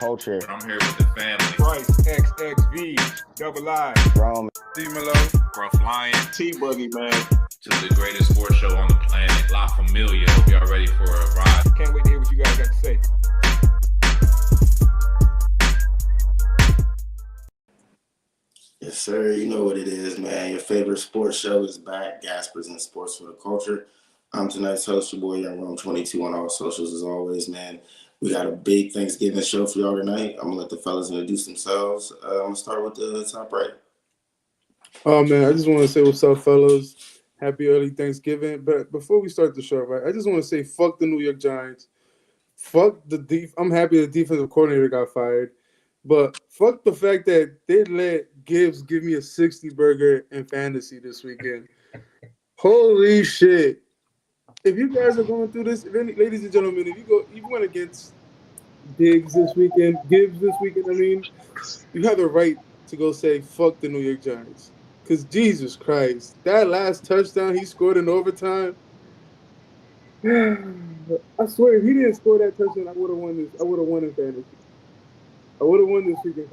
Culture. I'm here with the family. Bryce, XXV, Double I, Rome. D-Melo, Gruff Lion. T-Buggy, man. To the greatest sports show on the planet, La Familia. Hope y'all ready for a ride. Can't wait to hear what you guys got to say. Yes, sir. You know what it is, man. Your favorite sports show is back. Gaspers and Sports for the Culture. I'm tonight's host, your boy Young Rome 22 on all socials as always, man. We got a big Thanksgiving show for y'all tonight. I'm gonna let the fellas introduce themselves. I'm gonna start with the top right. Oh man, I just want to say what's up, fellas. Happy early Thanksgiving. But before we start the show, right, I just want to say fuck the New York Giants. Fuck the I'm happy the defensive coordinator got fired. But fuck the fact that they let Gibbs give me a 60 burger in fantasy this weekend. Holy shit. If you guys are going through this, ladies and gentlemen, if you went against Gibbs this weekend, I mean, you have the right to go say fuck the New York Giants. Because Jesus Christ, that last touchdown he scored in overtime, I swear, if he didn't score that touchdown, I would have won this. I would have won in fantasy. I would have won this freaking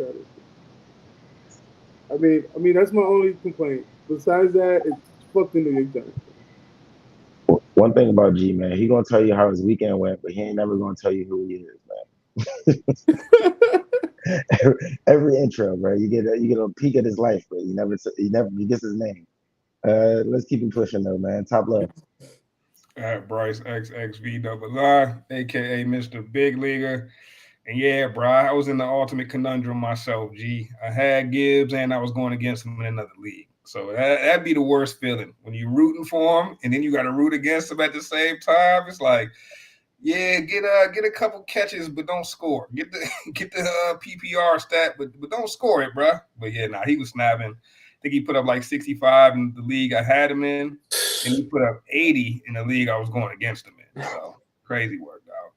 fantasy. I mean, that's my only complaint. Besides that, it's fuck the New York Giants. One thing about G, man, he gonna tell you how his weekend went, but he ain't never gonna tell you who he is, man. every intro, bro, you get a peek at his life, but he gets his name. Let's keep it pushing though, man. Top left. Bryce, XXV, Double I, a.k.a. Mr. Big Leaguer. And yeah, bro, I was in the ultimate conundrum myself, G. I had Gibbs and I was going against him in another league. So that'd be the worst feeling when you're rooting for him and then you got to root against him at the same time. It's like, yeah, get a couple catches, but don't score. Get the PPR stat, but don't score it, bro. But yeah, he was snapping. I think he put up like 65 in the league I had him in, and he put up 80 in the league I was going against him in. So crazy work, dog.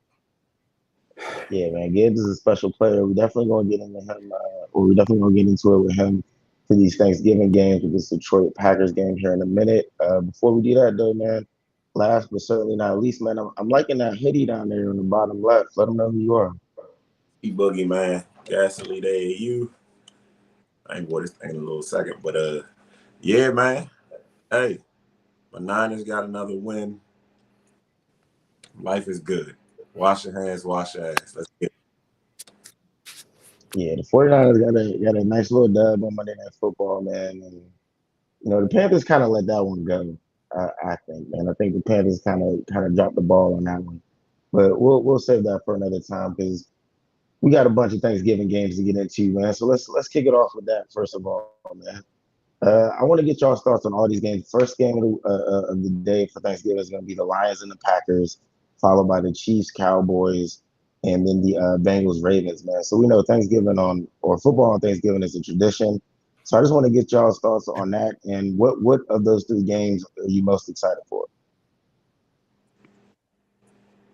Yeah, man, Gibbs is a special player. We're definitely gonna get into him, or we're definitely gonna get into it with him for these Thanksgiving games with this Detroit Packers game here in a minute. Before we do that, though, man, last but certainly not least, man, I'm liking that hoodie down there on the bottom left. Let them know who you are. Boogie, man. Gasoline AAU. I ain't wore this thing in a little second, but yeah, man. Hey, my Niners got another win. Life is good. Wash your hands, wash your ass. Let's get it. Yeah, the 49ers got a nice little dub on Monday Night Football, man. And, the Panthers kind of let that one go, I think, man. I think the Panthers kind of dropped the ball on that one. But we'll save that for another time because we got a bunch of Thanksgiving games to get into, man. So let's kick it off with that, first of all, man. I want to get y'all's thoughts on all these games. First game of the day for Thanksgiving is going to be the Lions and the Packers, followed by the Chiefs, Cowboys, and then the Bengals, Ravens, man. So we know football on Thanksgiving is a tradition. So I just want to get y'all's thoughts on that. And what of those three games are you most excited for?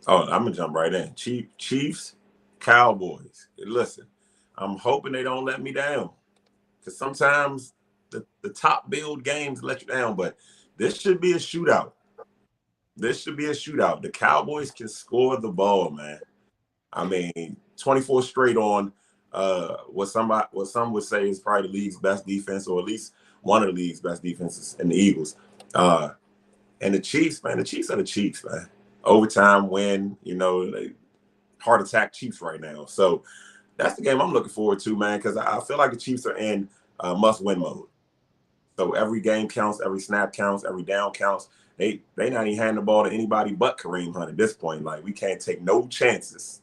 Oh, I'm going to jump right in. Chiefs, Cowboys. Listen, I'm hoping they don't let me down because sometimes the top build games let you down, but this should be a shootout. The Cowboys can score the ball, man. I mean, 24 straight on what some would say is probably the league's best defense, or at least one of the league's best defenses in the Eagles. And the Chiefs, man, the Chiefs are the Chiefs, man. Overtime win, heart attack Chiefs right now. So that's the game I'm looking forward to, man, because I feel like the Chiefs are in must-win mode. So every game counts, every snap counts, every down counts. They not even handing the ball to anybody but Kareem Hunt at this point. Like, we can't take no chances.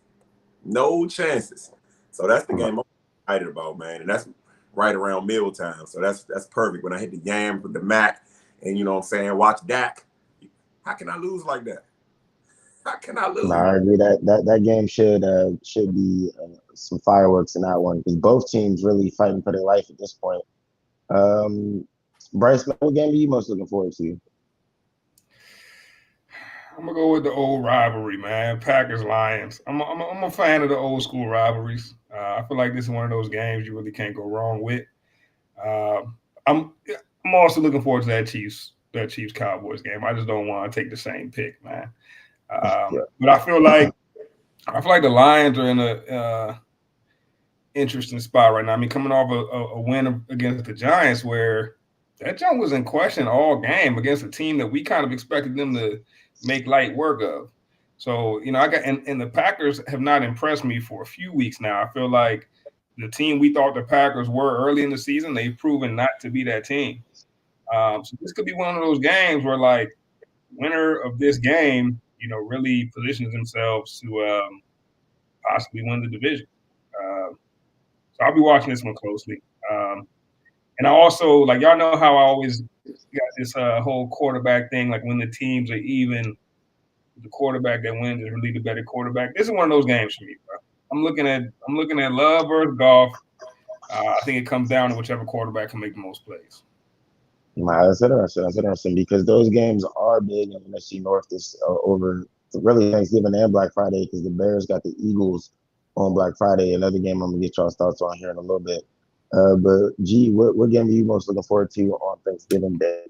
No chances. So that's the game I'm excited about, man. And that's right around meal time. So that's perfect. When I hit the yam with the Mac and, you know what I'm saying, watch Dak. How can I lose like that? How can I lose? No, I agree that game should be some fireworks in that one because both teams really fighting for their life at this point. Bryce, what game are you most looking forward to? I'm gonna go with the old rivalry, man. Packers-Lions. I'm a fan of the old school rivalries. I feel like this is one of those games you really can't go wrong with. I'm also looking forward to that Chiefs-Cowboys game. I just don't want to take the same pick, man. But I feel like the Lions are in interesting spot right now. I mean, coming off a win against the Giants where that jump was in question all game against a team that we kind of expected them to make light work of. So, I got and the Packers have not impressed me for a few weeks now. I feel like the team we thought the Packers were early in the season, they've proven not to be that team. So this could be one of those games where, like, winner of this game, really positions themselves to possibly win the division. So I'll be watching this one closely. And I also, like, y'all know how I always got this whole quarterback thing, like when the teams are even, the quarterback that wins is really the better quarterback. This is one of those games for me, bro. I'm looking at Love versus Goff. I think it comes down to whichever quarterback can make the most plays. That's interesting. That's interesting because those games are big in the NFC North this over really Thanksgiving and Black Friday because the Bears got the Eagles on Black Friday. Another game I'm gonna get y'all's thoughts on here in a little bit. But G, what game are you most looking forward to on Thanksgiving Day?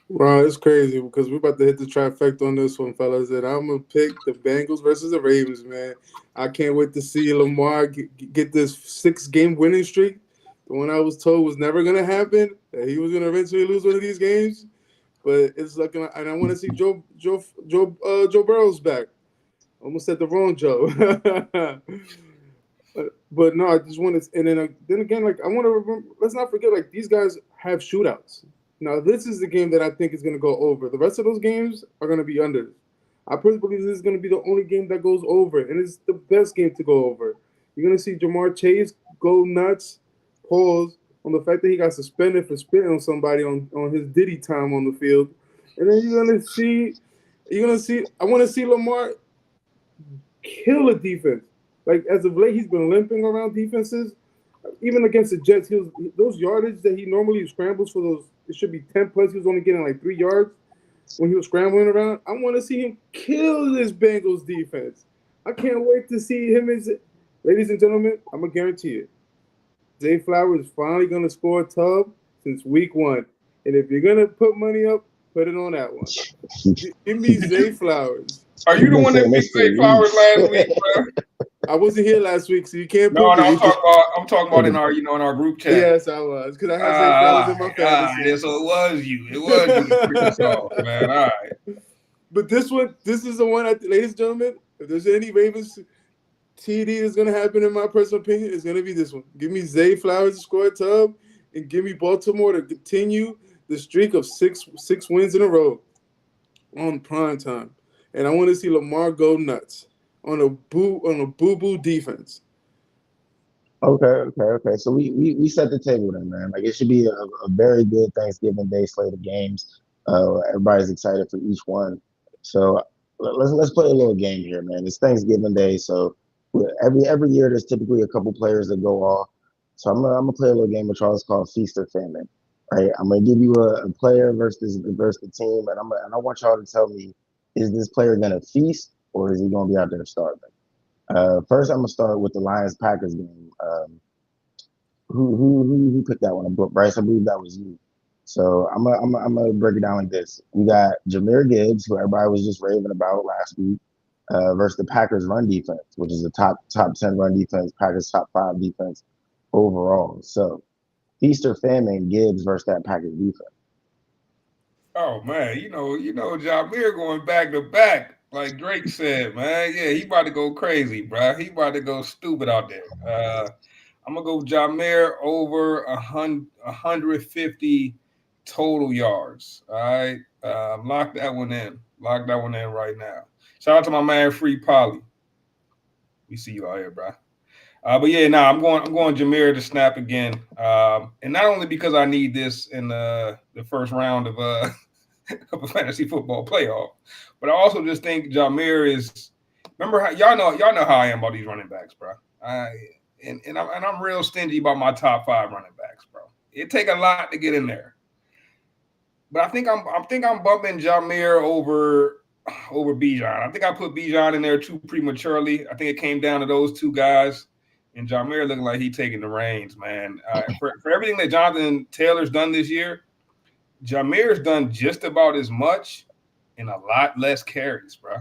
Bro, it's crazy because we're about to hit the trifecta on this one, fellas. And I'm going to pick the Bengals versus the Ravens, man. I can't wait to see Lamar get this 6-game winning streak. The one I was told was never going to happen, that he was going to eventually lose one of these games. But it's looking, and I want to see Joe Burrow's back. Almost said the wrong Joe. But no, I just want to, and then again, like, I want to remember, let's not forget, like, these guys have shootouts. Now, this is the game that I think is going to go over. The rest of those games are going to be under. I personally believe this is going to be the only game that goes over, and it's the best game to go over. You're going to see Jamar Chase go nuts, pause on the fact that he got suspended for spitting on somebody on his Diddy time on the field. And then you're going to see, I want to see Lamar kill a defense. Like, as of late, he's been limping around defenses. Even against the Jets, those yardage that he normally scrambles for those, it should be 10 plus. He was only getting like 3 yards when he was scrambling around. I want to see him kill this Bengals defense. I can't wait to see him. Ladies and gentlemen, I'm going to guarantee it. Zay Flowers is finally going to score a tub since week 1. And if you're going to put money up, put it on that one. Give me Zay Flowers. Are you the one that picked Zay Flowers last week, bro? I wasn't here last week, so you can't. No, I'm talking about in our group chat. Yes, I was because I had Zay Flowers in my fantasy. Yeah, so it was you. That freaked us off, man. All right. But this is the one, ladies and gentlemen. If there's any Ravens TD that's going to happen, in my personal opinion, it's going to be this one. Give me Zay Flowers to score a tub, and give me Baltimore to continue the streak of six wins in a row on prime time. And I want to see Lamar go nuts on a boo defense. Okay. So we set the table then, man. Like, it should be a very good Thanksgiving Day slate of games. Everybody's excited for each one. So let's play a little game here, man. It's Thanksgiving Day, so every year there's typically a couple players that go off. So I'm gonna play a little game with y'all. It's called Feast or Famine. Right? I'm gonna give you a player versus the team, and I want y'all to tell me, is this player gonna feast or is he gonna be out there starving? First, I'm gonna start with the Lions-Packers game. Who picked that one? Bryce, I believe that was you. So I'm gonna break it down like this. We got Jahmyr Gibbs, who everybody was just raving about last week, versus the Packers run defense, which is a top 10 run defense, Packers top 5 defense overall. So feast or famine, Gibbs versus that Packers defense. Oh man, you know, Jahmyr going back to back, like Drake said, man. Yeah, he about to go crazy, bro. He about to go stupid out there. I'm gonna go Jahmyr over 150 total yards. All right, lock that one in. Lock that one in right now. Shout out to my man Free Polly. We see you out here, bro. But yeah, I'm going Jahmyr to snap again, and not only because I need this in the first round of a fantasy football playoff, but I also just think Jahmyr is. Remember how y'all know how I am about these running backs, bro. And I'm real stingy about my top 5 running backs, bro. It take a lot to get in there, but I think I'm bumping Jahmyr over Bijan. I think I put Bijan in there too prematurely. I think it came down to those two guys, and Jahmyr looking like he's taking the reins, man. For everything that Jonathan Taylor's done this year, Jahmyr's done just about as much and a lot less carries, bro.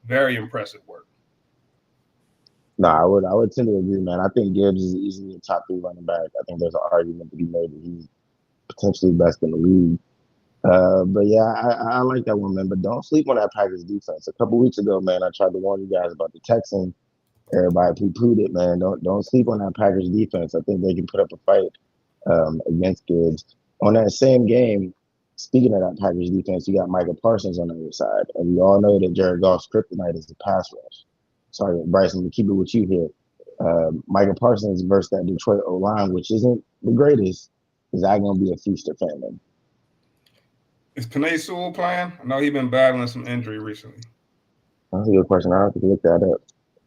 Very impressive work. No, I would tend to agree, man. I think Gibbs is easily a top 3 running back. I think there's an argument to be made that he's potentially best in the league. But yeah, I like that one, man. But don't sleep on that Packers defense. A couple weeks ago, man, I tried to warn you guys about the Texans. Everybody poo-pooed it, man. Don't sleep on that Packers defense. I think they can put up a fight against Gibbs. On that same game, speaking of that Packers defense, you got Micah Parsons on the other side, and we all know that Jared Goff's kryptonite is the pass rush. Sorry, Bryson, to keep it with you here. Micah Parsons versus that Detroit O-line, which isn't the greatest, is that going to be a feast or famine? Is Penei Sewell playing? I know he's been battling some injury recently. That's a good question. I'll have to look that up.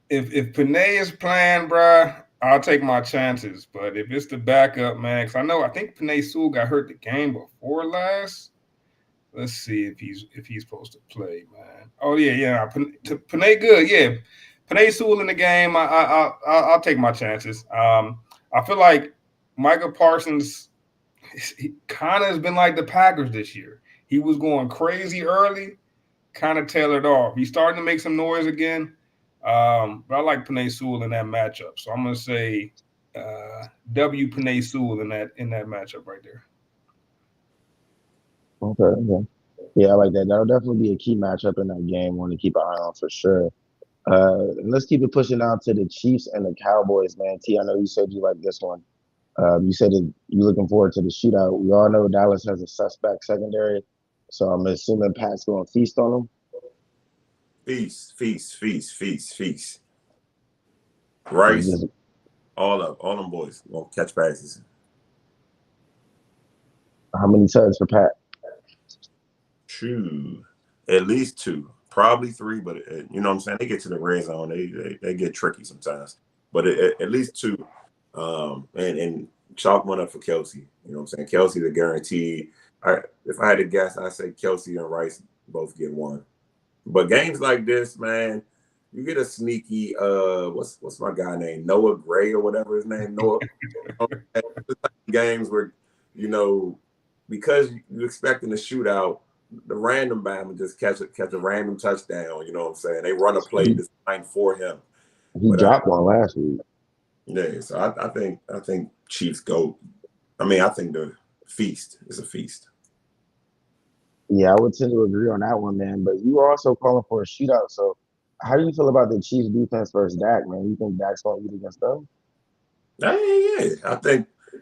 If Penei is playing, bruh, I'll take my chances. But if it's the backup, man, because I think Penei Sewell got hurt the game before last. Let's see if he's supposed to play, man. Oh yeah. Penei good, yeah. Penei Sewell in the game. I'll take my chances. I feel like Micah Parsons, he kind of has been like the Packers this year. He was going crazy early, kind of tailored off. He's starting to make some noise again. But I like Penei Sewell in that matchup. So I'm gonna say W Penei Sewell in that matchup right there. Okay. Yeah, I like that. That'll definitely be a key matchup in that game. One to keep an eye on for sure. And let's keep it pushing out to the Chiefs and the Cowboys, man. T, I know you said you like this one. You said that you're looking forward to the shootout. We all know Dallas has a suspect secondary, so I'm assuming Pat's going to feast on them. Feast. Rice, all them boys won't catch passes. How many tugs for Pat? 2, at least 2, probably 3. But you know what I'm saying, they get to the red zone, they get tricky sometimes. But at least 2. And chalk one up for Kelsey. You know what I'm saying? Kelsey's a guarantee. If I had to guess, I'd say Kelsey and Rice both get 1. But games like this, man, you get a sneaky what's my guy name? Noah Gray or whatever his name. Noah. Games where, you know, because you're expecting a shootout, the random Bama just catch a random touchdown. You know what I'm saying? They run a play designed for him. He dropped one last week. Yeah, so I think Chiefs go. I mean, I think the feast is a feast. Yeah, I would tend to agree on that one, man. But you were also calling for a shootout. So how do you feel about the Chiefs defense versus Dak, man? You think Dak's going to eat against them? Yeah.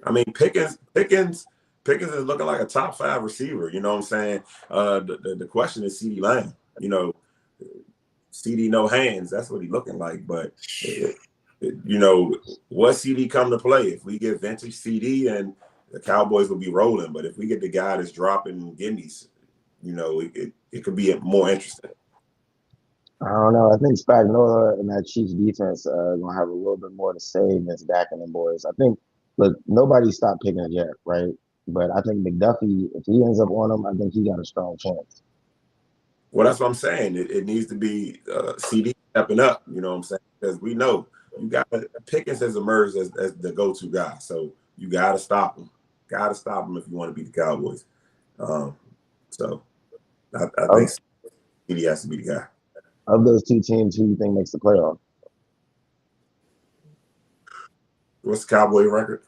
I mean, Pickens is looking like a top 5 receiver. You know what I'm saying? The question is CeeDee Lamb. You know, CeeDee no hands. That's what he's looking like. But you know, what CeeDee come to play? If we get vintage CeeDee, and the Cowboys will be rolling. But if we get the guy that's dropping gimmies, you know, it could be more interesting. I don't know. I think Spagnuolo and that Chiefs defense are going to have a little bit more to say against Dak and the boys. I think, look, nobody stopped Pickens yet, right? But I think McDuffie, if he ends up on him, I think he got a strong chance. Well, that's what I'm saying. It needs to be CeeDee stepping up, you know what I'm saying? Because we know Pickens has emerged as the go-to guy. So you got to stop him. Got to stop him if you want to beat the Cowboys. So I think CeeDee has to be the guy. Of those 2 teams, who do you think makes the playoff? What's the Cowboy record?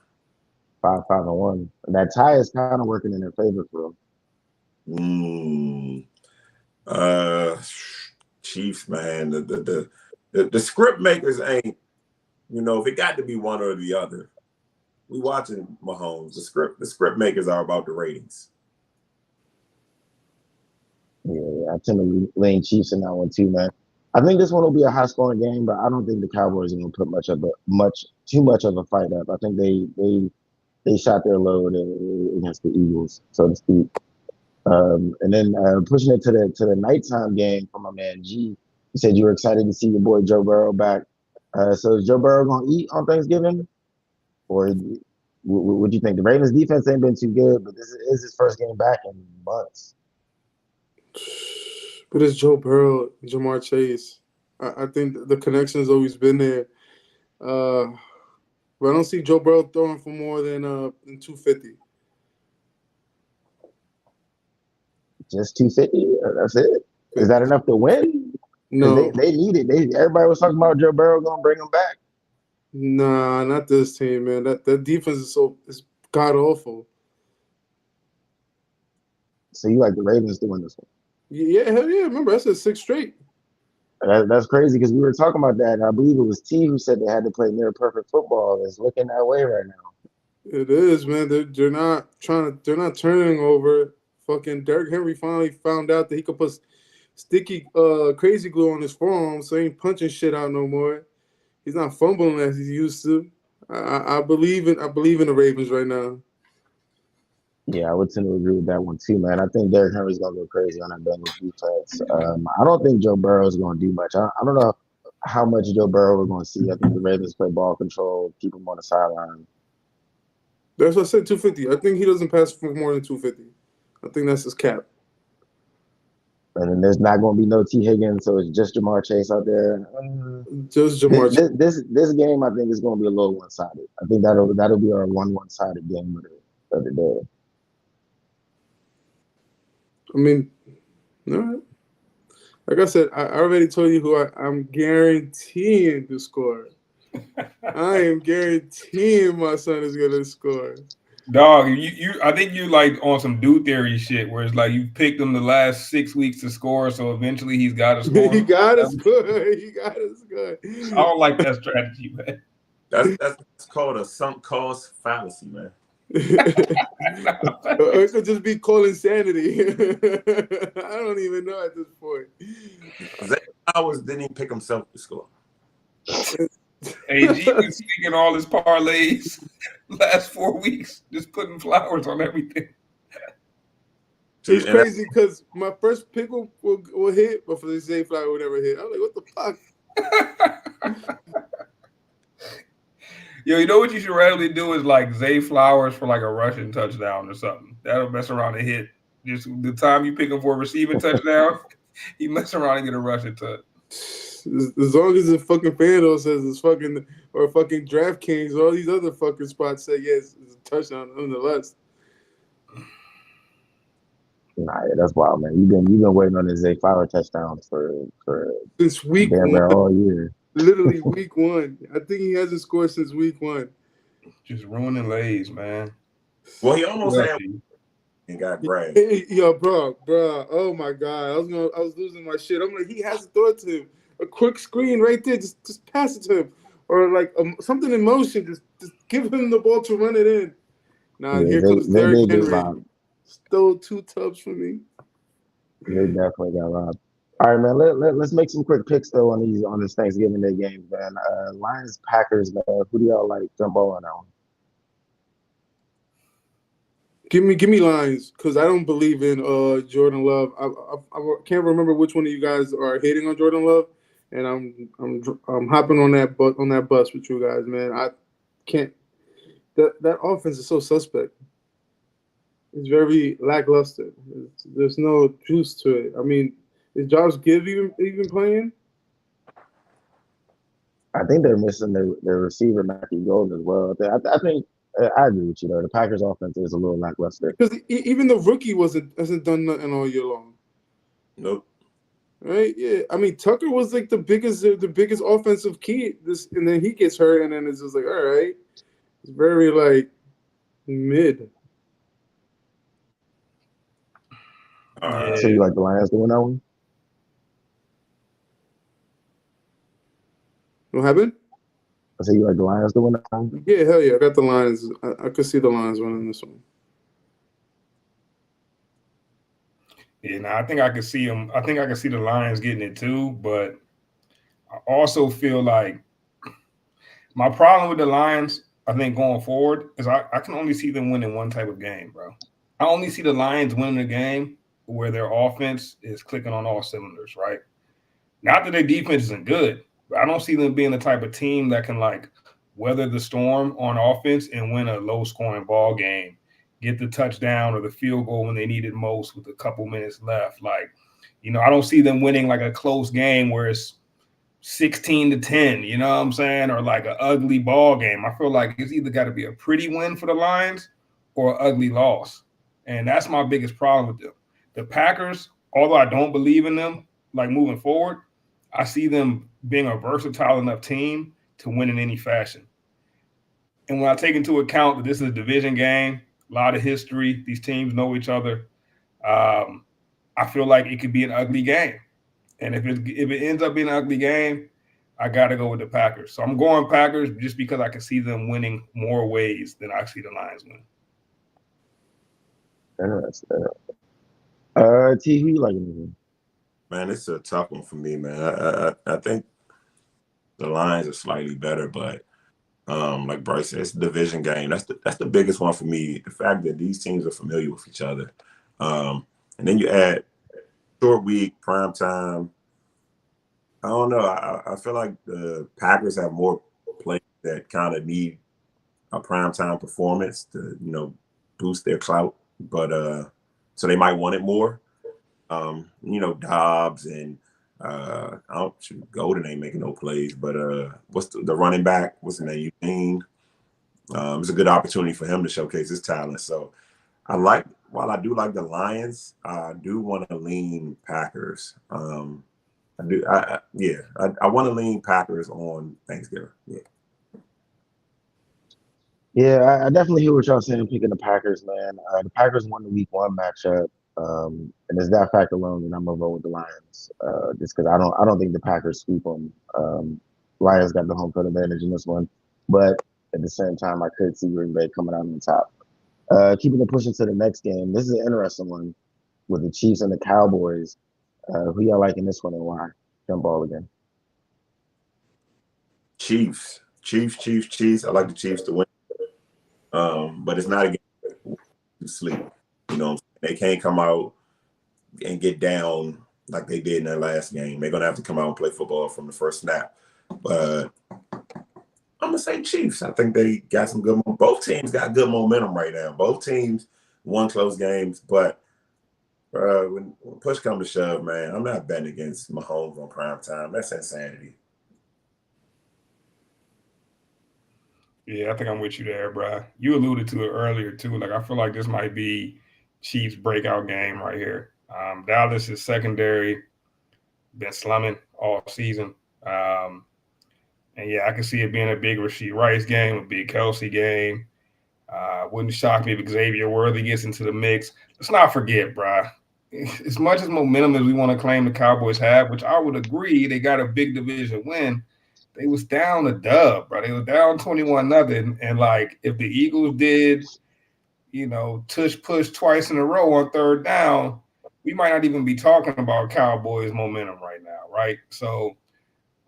5-1. And that tie is kind of working in their favor for them. Chiefs, man. The script makers ain't, you know, if it got to be one or the other. We watching Mahomes. The script makers are about the ratings. Yeah, I tend to lean Chiefs in that one too, man. I think this one will be a high-scoring game, but I don't think the Cowboys are going to put too much of a fight up. I think they shot their load against the Eagles, so to speak. And then pushing it to the nighttime game for my man G. You said you were excited to see your boy Joe Burrow back. So is Joe Burrow going to eat on Thanksgiving, or what do you think? The Ravens defense ain't been too good, but this is his first game back in months. But it's Joe Burrow, Jamar Chase. I think the connection has always been there. But I don't see Joe Burrow throwing for more than 250. Just 250? That's it? Is that enough to win? No, They need it. Everybody was talking about Joe Burrow gonna bring him back. nah, not this team, man. That defense is god awful. So you like the Ravens doing this one? Yeah, hell yeah. Remember, I said 6 straight. That's crazy because we were talking about that. And I believe it was T who said they had to play near perfect football. It's looking that way right now. It is, man. They're not turning over. Fucking Derrick Henry finally found out that he could put sticky crazy glue on his forearm, so he ain't punching shit out no more. He's not fumbling as he used to. I believe in the Ravens right now. Yeah, I would tend to agree with that one too, man. I think Derrick Henry's gonna go crazy on that Bengals defense. I don't think Joe Burrow's gonna do much. I don't know how much Joe Burrow we're gonna see. I think the Ravens play ball control, keep him on the sideline. That's what I said, 250. I think he doesn't pass for more than 250. I think that's his cap. And then there's not gonna be no T Higgins, so it's just Jamar Chase out there. Just Jamar. This game, I think, is gonna be a little one sided. I think that'll be our one sided game of the day. I mean, all right. Like I said, I already told you who I'm guaranteeing to score. I am guaranteeing my son is gonna score. Dog, I think you like on some dude theory shit where it's like you picked him the last 6 weeks to score, so eventually he's got to score. He gotta score. He gotta score. I don't like that strategy, man. That's called a sunk cost fallacy, man. Or it could just be called insanity. I don't even know at this point. Zay Flowers didn't even pick himself to score. Hey, G been speaking all his parlays last 4 weeks, just putting flowers on everything. It's crazy because my first pick will hit, but for the Zay Flower will never hit. I'm like, what the fuck? Yo, you know what you should randomly do is like Zay Flowers for like a rushing touchdown or something. That'll mess around and hit. Just the time you pick him for a receiving touchdown, he mess around and get a rushing touch. As long as the fucking FanDuel says it's fucking or fucking DraftKings, all these other fucking spots say yes, it's a touchdown nonetheless. Nah, yeah, that's wild, man. You've been waiting on this Zay Flower touchdown for since week damn one, all year. Literally week 1. I think he hasn't scored since week 1. Just ruining lays, man. Well, he almost had and got grabbed. Hey, yo, bro. Oh my god, I was losing my shit. I'm like, he has to throw it to him. A quick screen right there, just pass it to him, or like something in motion. Just give him the ball to run it in. Nah, Yeah, here comes Derrick Henry. Stole 2 tubs from me. They definitely got robbed. All right, man. Let's make some quick picks though on this Thanksgiving Day games, man. Lions Packers, man. Who do y'all like? Jump on that one. Give me lines because I don't believe in Jordan Love. I can't remember which one of you guys are hating on Jordan Love, and I'm hopping on that bus with you guys, man. I can't. That offense is so suspect. It's very lackluster. There's no juice to it. I mean, is Josh Gibbs even playing? I think they're missing their receiver Matthew Golden as well. I think I agree with you though. The Packers offense is a little lackluster because even the rookie hasn't done nothing all year long. Nope. Right? Yeah. I mean, Tucker was like the biggest offensive key. And then he gets hurt, and then it's just like, all right, it's very like mid. So you like the Lions doing that one? What happened? I say you like the Lions doing that one? Yeah, hell yeah. I got the Lions. I could see the Lions winning this one. Yeah, I think I could see them. I think I could see the Lions getting it too, but I also feel like my problem with the Lions, I think going forward, is I can only see them winning one type of game, bro. I only see the Lions winning a game where their offense is clicking on all cylinders, right? Not that their defense isn't good, but I don't see them being the type of team that can like weather the storm on offense and win a low-scoring ball game, get the touchdown or the field goal when they need it most with a couple minutes left. Like, I don't see them winning like a close game where it's 16-10, you know what I'm saying? Or like an ugly ball game. I feel like it's either got to be a pretty win for the Lions or an ugly loss. And that's my biggest problem with them. The Packers, although I don't believe in them, like moving forward, I see them being a versatile enough team to win in any fashion. And when I take into account that this is a division game, a lot of history, these teams know each other, I feel like it could be an ugly game. And if it ends up being an ugly game, I got to go with the Packers. So I'm going Packers just because I can see them winning more ways than I see the Lions win. Interesting. T, who you liking? Man, it's a tough one for me, man. I think the Lions are slightly better, but like Bryce said, it's a division game. That's the biggest one for me. The fact that these teams are familiar with each other. And then you add short week, prime time. I don't know. I feel like the Packers have more players that kind of need a prime time performance to, boost their clout. But so they might want it more. Dobbs and Golden ain't making no plays, but what's the running back? What's his name? Eugene. It's a good opportunity for him to showcase his talent. So while I do like the Lions, I do want to lean Packers. I want to lean Packers on Thanksgiving. Yeah. Yeah, I definitely hear what y'all saying. Picking the Packers, man. The Packers won the Week 1 matchup, and it's that fact alone that I'm gonna vote with the Lions. Just because I don't think the Packers sweep them. Lions got the home field advantage in this one, but at the same time, I could see Green Bay coming out on top. Keeping it pushing to the next game. This is an interesting one with the Chiefs and the Cowboys. Who y'all like in this one and why? Jump ball again. Chiefs. I like the Chiefs to win. But it's not a game to sleep. They can't come out and get down like they did in their last game. They're gonna have to come out and play football from the first snap. But I'm gonna say Chiefs. I think they got some good. Both teams got good momentum right now. Both teams won close games, but when push comes to shove, man, I'm not betting against Mahomes on prime time. That's insanity. Yeah, I think I'm with you there, bro. You alluded to it earlier too. Like I feel like this might be Chiefs' breakout game right here. Dallas' secondary been slumming all season. And yeah, I can see it being a big Rashid Rice game, a big Kelsey game. Wouldn't shock me if Xavier Worthy gets into the mix. Let's not forget, bro. As much as momentum as we want to claim the Cowboys have, which I would agree, they got a big division win. They was down a dub, bro. They was down 21-0. And like if the Eagles did, tush push twice in a row on third down, we might not even be talking about Cowboys momentum right now, right? So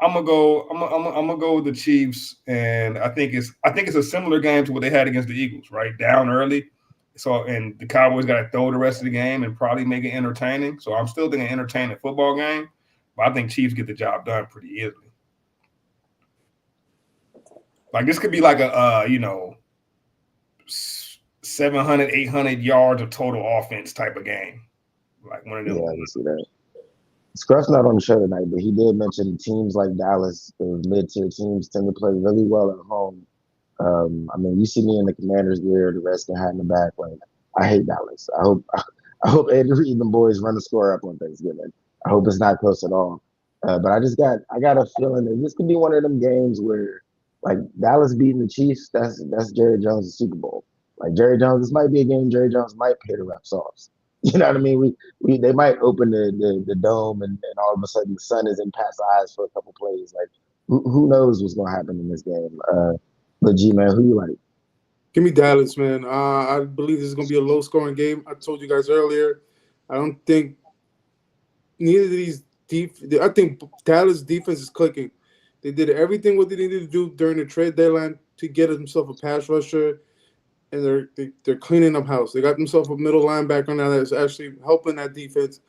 I'm gonna go with the Chiefs, and I think it's a similar game to what they had against the Eagles, right? Down early. So and the Cowboys got to throw the rest of the game and probably make it entertaining. So I'm still thinking entertaining football game, but I think Chiefs get the job done pretty easily. Like this could be like a 700, 800 yards of total offense type of game. Like one of them. Yeah, I can see that. Scruff's not on the show tonight, but he did mention teams like Dallas, those mid-tier teams, tend to play really well at home. You see me in the Commanders gear, the rest can hide in the back. Like I hate Dallas. I hope Andy Reid and the boys run the score up on Thanksgiving. I hope it's not close at all. But I got a feeling that this could be one of them games where like Dallas beating the Chiefs, that's Jerry Jones' Super Bowl. Like Jerry Jones, this might be a game Jerry Jones might pay the refs off. You know what I mean? They might open the dome and all of a sudden the sun is in Pat's eyes for a couple plays. Like who knows what's gonna happen in this game? But G man, who you like? Give me Dallas, man. I believe this is gonna be a low scoring game. I told you guys earlier. I don't think neither of these I think Dallas defense is clicking. They did everything what they needed to do during the trade deadline to get themselves a pass rusher, and they're cleaning up house. They got themselves a middle linebacker now that's actually helping that defense.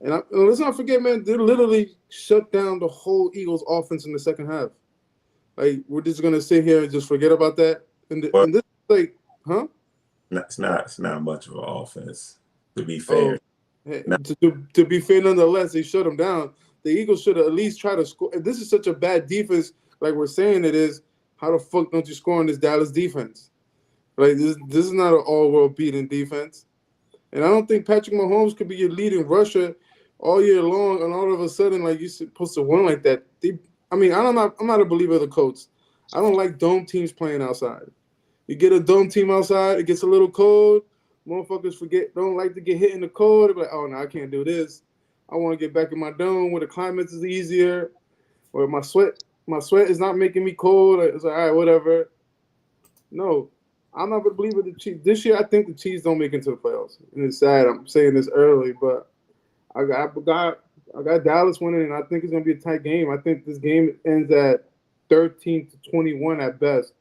And let's not forget, man, they literally shut down the whole Eagles offense in the second half. Like we're just gonna sit here and just forget about that. And this like, huh? It's not much of an offense, to be fair. To be fair, nonetheless, they shut them down. The Eagles should have at least tried to score. If this is such a bad defense, like we're saying it is, how the fuck don't you score on this Dallas defense? Like this is not an all-world beating defense. And I don't think Patrick Mahomes could be your leading rusher all year long, and all of a sudden, like you're supposed to win like that. I'm not a believer of the Colts. I don't like dome teams playing outside. You get a dome team outside, it gets a little cold. Motherfuckers don't like to get hit in the cold. They're like, oh no, I can't do this. I want to get back in my dome where the climate is easier, where my sweat is not making me cold. It's like, all right, whatever. No, I'm not a believer of the Chiefs. This year, I think the Chiefs don't make it to the playoffs. And it's sad. I'm saying this early, but I got Dallas winning, and I think it's going to be a tight game. I think this game ends at 13-21 at best.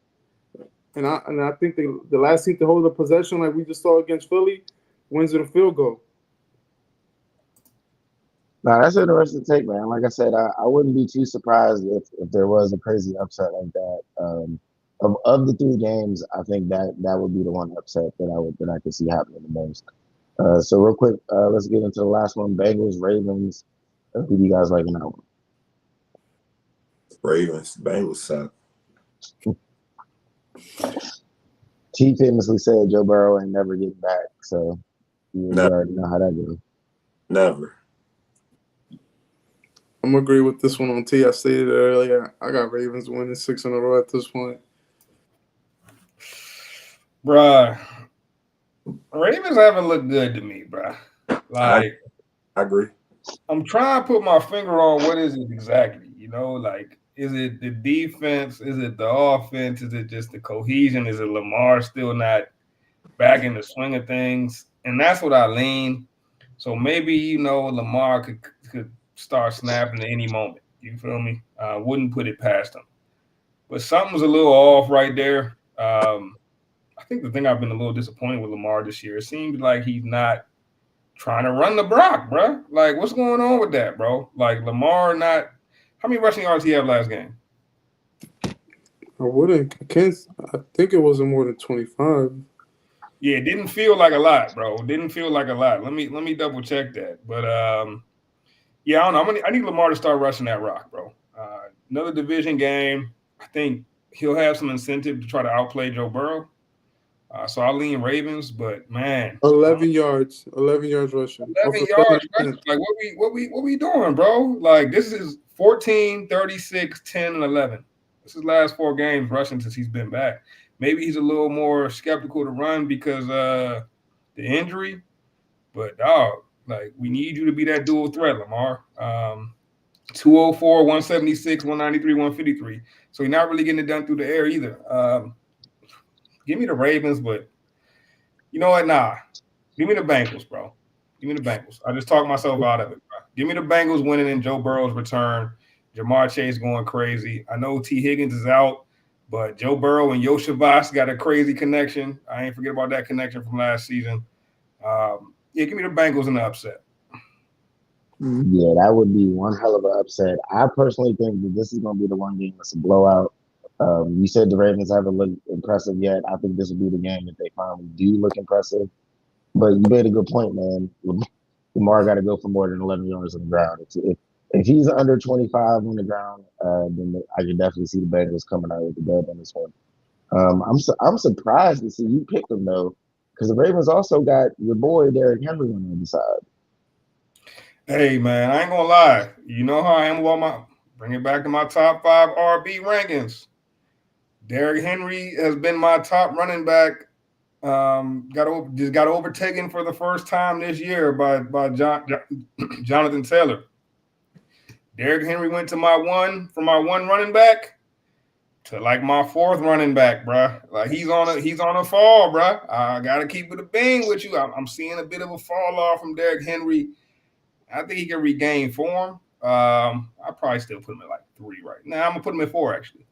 And I think the last team to hold the possession, like we just saw against Philly, wins in a field goal. No, that's an interesting take, man. Like I said, I wouldn't be too surprised if there was a crazy upset like that. Of the three games, I think that would be the one upset that I could see happening the most. So real quick, let's get into the last one: Bengals, Ravens. Who do you guys like in that one? Ravens. Bengals suck. T famously said Joe Burrow ain't never getting back, so you already know how that goes. Never. I'm gonna agree with this one on T. I stated earlier. I got Ravens winning 6 in a row at this point. Bruh, Ravens haven't looked good to me, bruh. Like, I agree. I'm trying to put my finger on what is it exactly, like, is it the defense? Is it the offense? Is it just the cohesion? Is it Lamar still not back in the swing of things? And that's what I lean. So maybe, Lamar could start snapping at any moment. You feel me? Wouldn't put it past him. But something's a little off right there. I think the thing I've been a little disappointed with Lamar this year, it seems like he's not trying to run the block, bro. Like, what's going on with that, bro? Like, Lamar not – how many rushing yards he have last game? I think it wasn't more than 25. Yeah, it didn't feel like a lot, bro. Didn't feel like a lot. Let me double check that. But yeah, I don't know. I need Lamar to start rushing that rock, bro. Another division game. I think he'll have some incentive to try to outplay Joe Burrow. So I'll lean Ravens, but man, 11 yards rushing. 11 yards. Like what we doing, bro? Like this is 14, 36, 10, and 11. This is last 4 games rushing since he's been back. Maybe he's a little more skeptical to run because the injury. But dog, like we need you to be that dual threat, Lamar. 204, 176, 193, 153. So you're not really getting it done through the air either. Give me the Ravens, but you know what? Nah. Give me the Bengals, bro. Give me the Bengals. I just talked myself out of it, bro. Give me the Bengals winning in Joe Burrow's return. Jamar Chase going crazy. I know T. Higgins is out, but Joe Burrow and Yoshavas got a crazy connection. I ain't forget about that connection from last season. Yeah, give me the Bengals in the upset. Yeah, that would be one hell of an upset. I personally think that this is going to be the one game that's a blowout. You said the Ravens haven't looked impressive yet. I think this will be the game that they finally do look impressive. But you made a good point, man. Lamar got to go for more than 11 yards on the ground. If he's under 25 on the ground, then I can definitely see the Bengals coming out with the dub on this one. I'm surprised to see you pick them though, because the Ravens also got your boy Derrick Henry on the other side. Hey man, I ain't gonna lie. You know how I am about bring it back to my top 5 RB rankings. Derrick Henry has been my top running back. Got overtaken for the first time this year by Jonathan Taylor. Derrick Henry went to my one running back to like my 4th running back, bro. Like he's on a fall, bro. I gotta keep it a bean with you. I'm seeing a bit of a fall off from Derrick Henry. I think he can regain form. I probably still put him at like 3 right now. I'm gonna put him at 4 actually.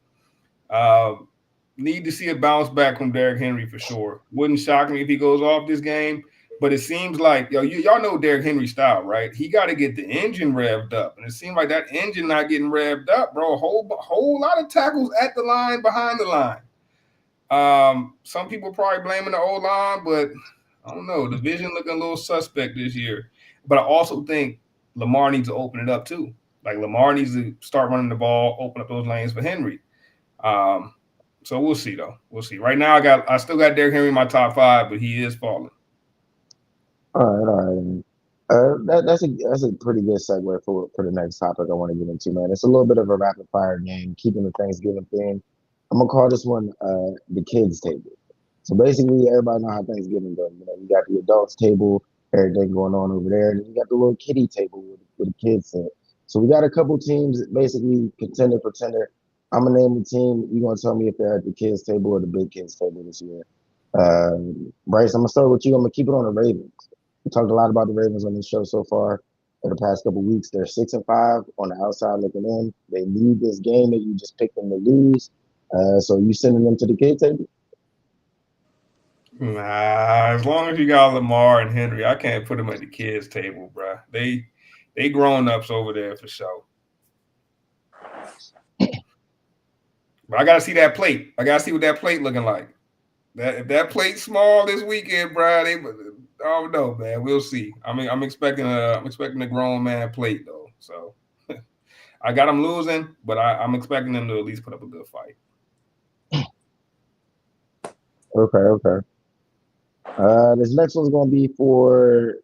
Need to see a bounce back from Derrick Henry for sure. Wouldn't shock me if he goes off this game, but it seems like y'all know Derrick Henry's style, right? He got to get the engine revved up, and it seems like that engine not getting revved up, bro. A whole lot of tackles at the line, behind the line. Some people probably blaming the O-line, but I don't know. The vision looking a little suspect this year. But I also think Lamar needs to open it up too. Like Lamar needs to start running the ball, open up those lanes for Henry. So we'll see though. We'll see. Right now, I still got Derrick Henry in my top 5, but he is falling. All right. That's a pretty good segue for the next topic I want to get into, man. It's a little bit of a rapid fire game, keeping the Thanksgiving theme. I'm gonna call this one the kids table. So basically, everybody know how Thanksgiving goes. You know, you got the adults table, everything going on over there, and then you got the little kiddie table with the kids sit. So we got a couple teams, basically contender, pretender. I'm gonna name the team. You're gonna tell me if they're at the kids table or the big kids table this year. Bryce, I'm gonna start with you. I'm gonna keep it on the Ravens. We talked a lot about the Ravens on this show so far. For the past couple weeks, they're 6-5 on the outside looking in. They need this game that you just picked them to lose. So you sending them to the kid table? Nah, as long as you got Lamar and Henry, I can't put them at the kids' table, bro. They grown ups over there for sure. But I gotta see that plate. I gotta see what that plate looking like. That if that plate's small this weekend, bro, I don't know, man. We'll see. I'm expecting a grown man plate though. So I got them losing, but I'm expecting them to at least put up a good fight. Okay. This next one's gonna be for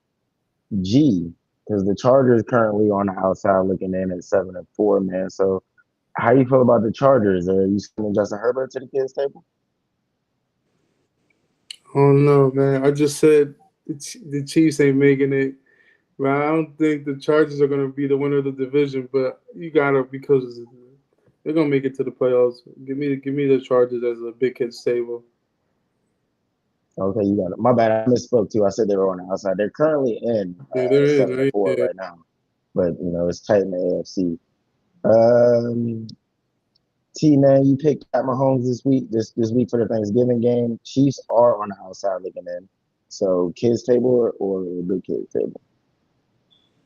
G because the Chargers currently on the outside looking in at 7-4, man. So how you feel about the Chargers? Are you sending Justin Herbert to the kids table? Oh no, man! I just said the Chiefs ain't making it. But I don't think the Chargers are going to be the winner of the division. But you gotta because they're gonna make it to the playoffs. Give me the Chargers as a big kid stable. Okay, you got it. My bad. I misspoke too. I said they were on the outside. They're currently in Yeah, there is 7-4 right. right now, but you know it's tight in the AFC. Um, T man, you picked Pat Mahomes this week for the Thanksgiving game. Chiefs are on the outside looking in. So kids table or big kids table?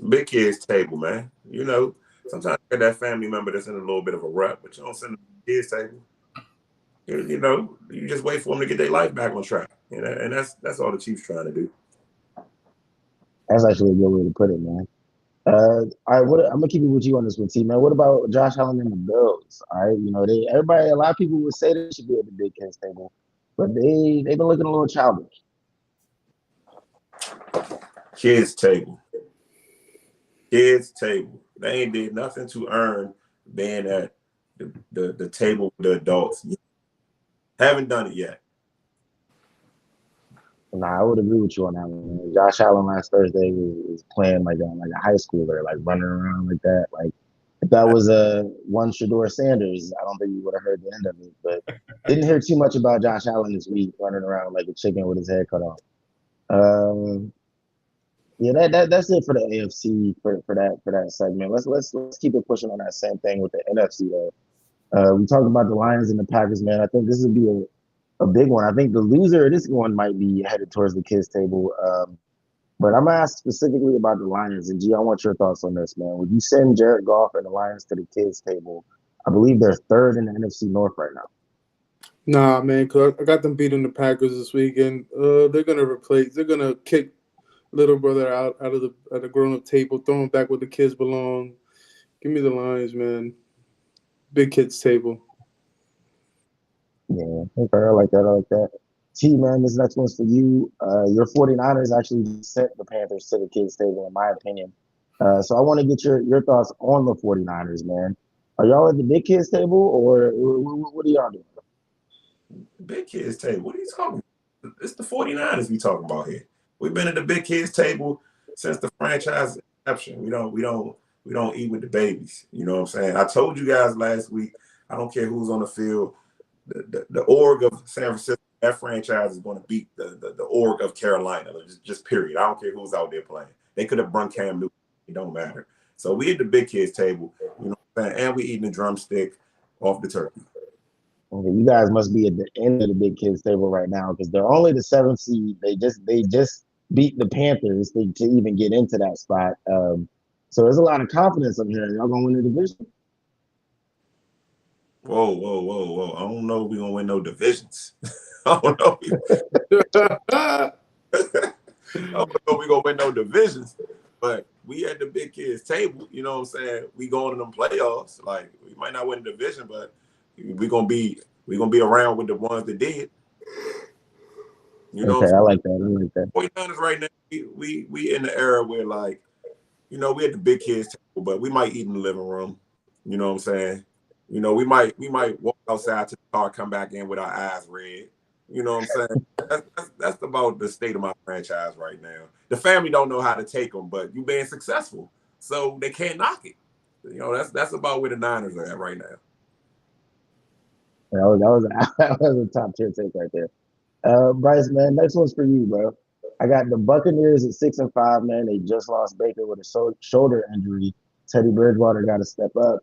Big kids table, man. You know, sometimes you get that family member that's in a little bit of a rut, but you don't send them to the kids table. You know, you just wait for them to get their life back on track. You know, and that's all the Chiefs trying to do. That's actually a good way to put it, man. All right, I'm gonna keep it with you on this one, T man. What about Josh Allen and the Bills? All right, you know a lot of people would say they should be at the big kids table, but they've been looking a little childish. Kids table. Kids table. They ain't did nothing to earn being at the table with the adults. Haven't done it yet. Nah, I would agree with you on that one. Josh Allen last Thursday was playing like a high schooler, like running around like that. Like if that was one Shedeur Sanders, I don't think you would have heard the end of it. But didn't hear too much about Josh Allen this week, running around like a chicken with his head cut off. Yeah, that's it for the AFC for that segment. Let's keep it pushing on that same thing with the NFC though. We talked about the Lions and the Packers, man. I think this would be a big one. I think the loser of this one might be headed towards the kids table. But I'm gonna ask specifically about the Lions. And G, I want your thoughts on this, man. Would you send Jared Goff and the Lions to the kids table? I believe they're third in the NFC North right now. Nah, man, because I got them beating the Packers this weekend. They're gonna kick little brother out of the grown up table, throw him back where the kids belong. Give me the Lions, man. Big kids table. Yeah, okay, I like that. T, man, this next one's for you. Your 49ers actually sent the Panthers to the kids table, in my opinion. So I want to get your thoughts on the 49ers, man. Are y'all at the big kids table, or what are y'all doing? Big kids table. What are you talking about? It's the 49ers we talking about here. We've been at the big kids table since the franchise inception. We don't eat with the babies. You know what I'm saying? I told you guys last week, I don't care who's on the field. The org of San Francisco, that franchise is going to beat the org of Carolina. Just period. I don't care who's out there playing. They could have brung Cam Newton. It don't matter. So we at the big kids table, you know what I'm saying? And we eating the drumstick off the turkey. Okay, you guys must be at the end of the big kids table right now because they're only the 7th seed. They just beat the Panthers to even get into that spot. So there's a lot of confidence up here. Y'all gonna win the division? Whoa. I don't know if we're going to win no divisions. I don't know if we're going to win no divisions. But we at the big kids table, you know what I'm saying? We going to them playoffs. Like, we might not win the division, but we're gonna be around with the ones that did. You know Okay, what I I'm like that. I like that. saying? 49ers right now, we in the era where, like, you know, we at the big kids table, but we might eat in the living room. You know what I'm saying? You know, we might walk outside to the car, come back in with our eyes red. You know what I'm saying? That's about the state of my franchise right now. The family don't know how to take them, but you being successful, so they can't knock it. You know, that's about where the Niners are at right now. That was that was a top tier take right there. Bryce, man, next one's for you, bro. I got the Buccaneers at 6-5, man. They just lost Baker with a shoulder injury. Teddy Bridgewater got to step up.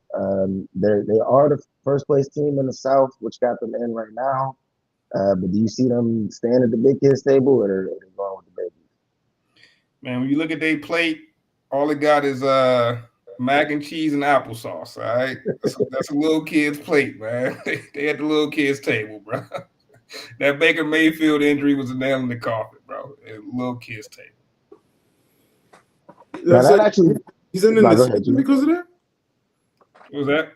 They are the first place team in the South, which got them in right now. But do you see them staying at the big kids table, or are they going with the babies? Man, when you look at their plate, all it got is mac and cheese and applesauce. All right, that's a little kid's plate, man. They at the little kid's table, bro. That Baker Mayfield injury was a nail in the coffin, bro. At little kid's table. Now That's that like, actually, he's in the go ahead, season because of that. What was that?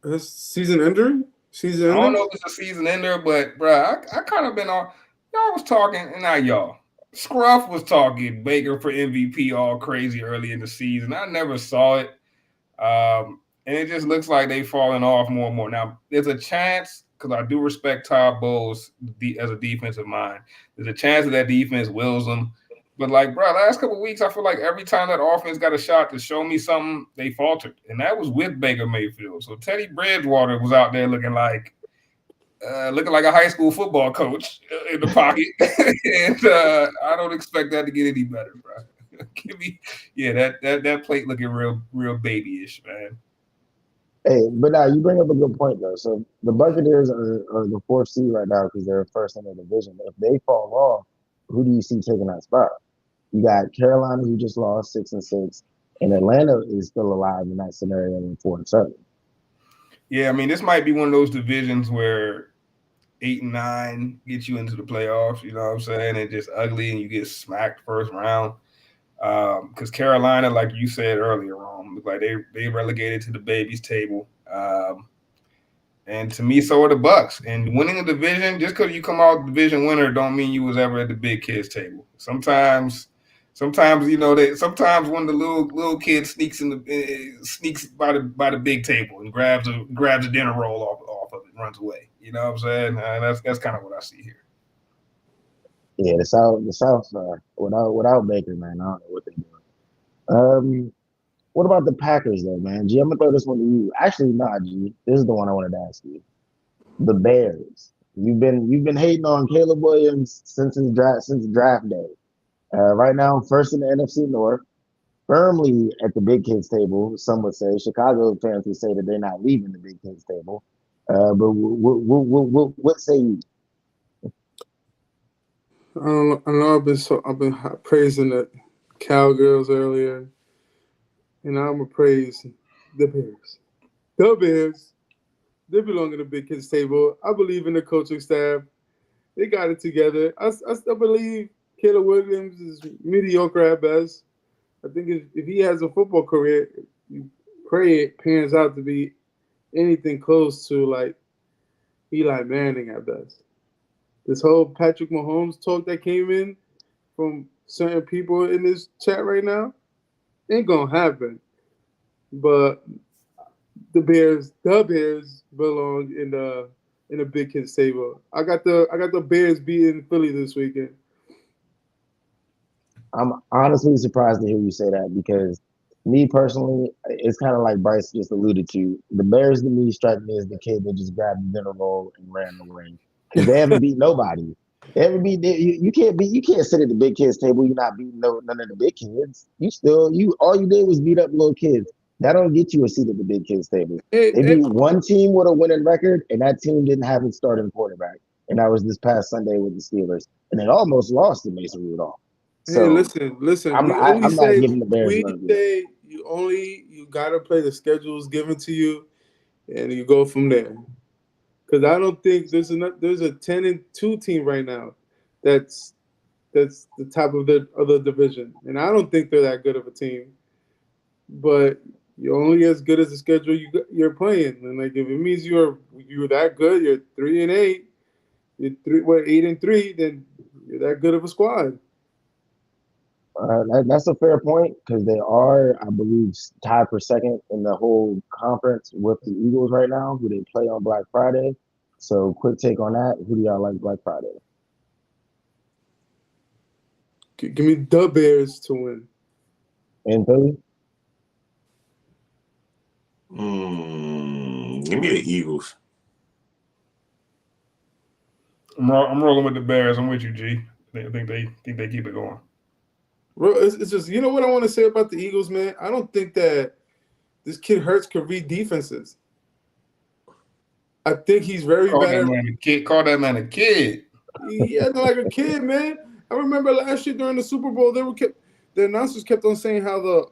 That's season injury. Season I don't ender. know if it's a season ender, but bro, I kind of been on. Y'all was talking, and not y'all. Scruff was talking Baker for MVP all crazy early in the season. I never saw it, and it just looks like they falling off more and more. Now, there's a chance because I do respect Todd Bowles as a defensive mind. There's a chance that defense wills them. But, like, bro, last couple of weeks, I feel like every time that offense got a shot to show me something, they faltered. And that was with Baker Mayfield. So Teddy Bridgewater was out there looking like a high school football coach in the pocket. And I don't expect that to get any better, bro. Give me, that plate looking real babyish, man. hey, but now you bring up a good point though. So the Buccaneers are the fourth seed right now because they're first in the division. If they fall off, who do you see taking that spot? You got Carolina, who just lost 6-6, and Atlanta is still alive in that scenario in 4-7. Yeah, I mean, this might be one of those divisions where 8 and 9 get you into the playoffs. You know what I'm saying? It's just ugly, and you get smacked first round. Because Carolina, like you said earlier, Rome, look like they relegated to the babies table. And to me, so are the Bucks. And winning a division, just because you come out division winner, don't mean you was ever at the big kids table. Sometimes you know that. Sometimes when the little kid sneaks sneaks by the big table and grabs a dinner roll off of it, and runs away. You know what I'm saying? That's kind of what I see here. Yeah, the South, without Baker, man, I don't know what they're doing. What about the Packers though, man? G, I'm gonna throw this one to you. Actually, nah, G, this is the one I wanted to ask you. The Bears. You've been hating on Caleb Williams since draft day. Right now, first in the NFC North, firmly at the big kids table. Some would say Chicago fans would say that they're not leaving the big kids table. But what say you? I know I've been praising the Cowgirls earlier, and I'm gonna praise the Bears. The Bears, they belong in the big kids table. I believe in the coaching staff. They got it together. I still believe Caleb Williams is mediocre at best. I think if he has a football career, you pray it pans out to be anything close to like Eli Manning at best. This whole Patrick Mahomes talk that came in from certain people in this chat right now ain't gonna happen. But the Bears belong in the big kids table. I got the Bears beating Philly this weekend. I'm honestly surprised to hear you say that because me personally, it's kind of like Bryce just alluded to. The Bears to me strike me as the kid that just grabbed the dinner roll and ran away because they haven't beat nobody. They haven't beat you can't sit at the big kids table. You're not beating none of the big kids. All you did was beat up little kids. That don't get you a seat at the big kids table. They beat one team with a winning record, and that team didn't have its starting quarterback. And that was this past Sunday with the Steelers, and they almost lost to Mason Rudolph. So hey, listen. I'm not giving the Bears love. You gotta play the schedules given to you, and you go from there. Because I don't think there's a 10-2 team right now that's the top of the division, and I don't think they're that good of a team. But you're only as good as the schedule you're playing, and like if it means you're that good, you're 3-8, you're 8-3, then You're that good of a squad. That's a fair point because they are, I believe, tied for second in the whole conference with the Eagles right now, who they play on Black Friday. So, quick take on that. Who do y'all like Black Friday? Give me the Bears to win. In Philly? Give me the Eagles. I'm rolling with the Bears. I'm with you, G. I think they keep it going. Bro, it's just, you know what I want to say about the Eagles, man? I don't think that this kid Hurts could read defenses. I think he's very Call bad. Call that man a kid. Yeah, like a kid, man. I remember last year during the Super Bowl, the announcers kept on saying how the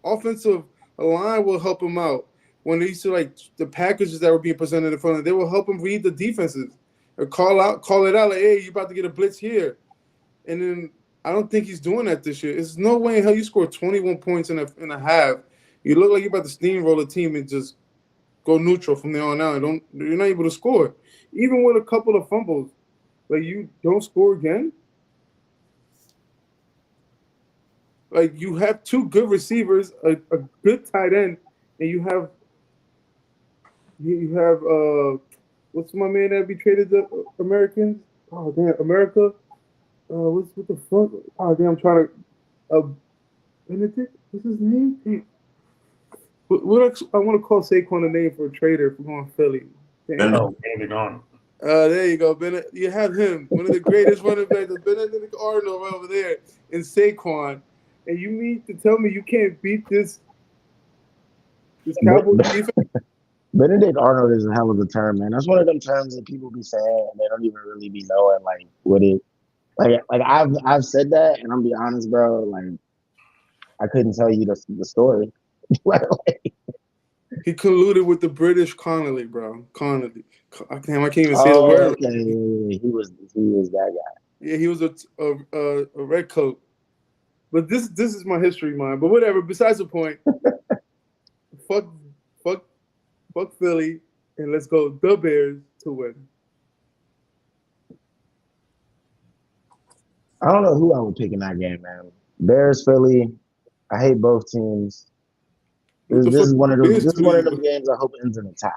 offensive line will help him out when they used to like the packages that were being presented in front of him. They will help him read the defenses or call it out like, hey, you're about to get a blitz here. And then I don't think he's doing that this year. There's no way in hell you score 21 points in a half. You look like you're about to steamroll a team and just go neutral from there on out. You're not able to score. Even with a couple of fumbles, like you don't score again. Like you have two good receivers, a good tight end, and you have what's my man that we traded the Americans? Oh damn, America. What the fuck? Oh damn, I'm trying to Benedict. What's his name? Damn. What I want to call Saquon a name for a trader for going Philly. Benedict Arnold. There you go, Benedict. You have him, one of the greatest running backs, Benedict Arnold right over there, and Saquon. And you mean to tell me you can't beat this Cowboys defense? Benedict Arnold is a hell of a term, man. That's one of them terms that people be saying and they don't even really be knowing like what it like I've said that and I'm be honest, bro, like I couldn't tell you the story. He colluded with the British Connolly, bro. Connolly. I can't even say the word. Okay. He was that guy. Yeah, he was a red coat. But this is my history, man. But whatever. Besides the point, fuck Philly, and let's go the Bears to win. I don't know who I would pick in that game, man. Bears, Philly. I hate both teams. This is one of them games I hope ends in a tie.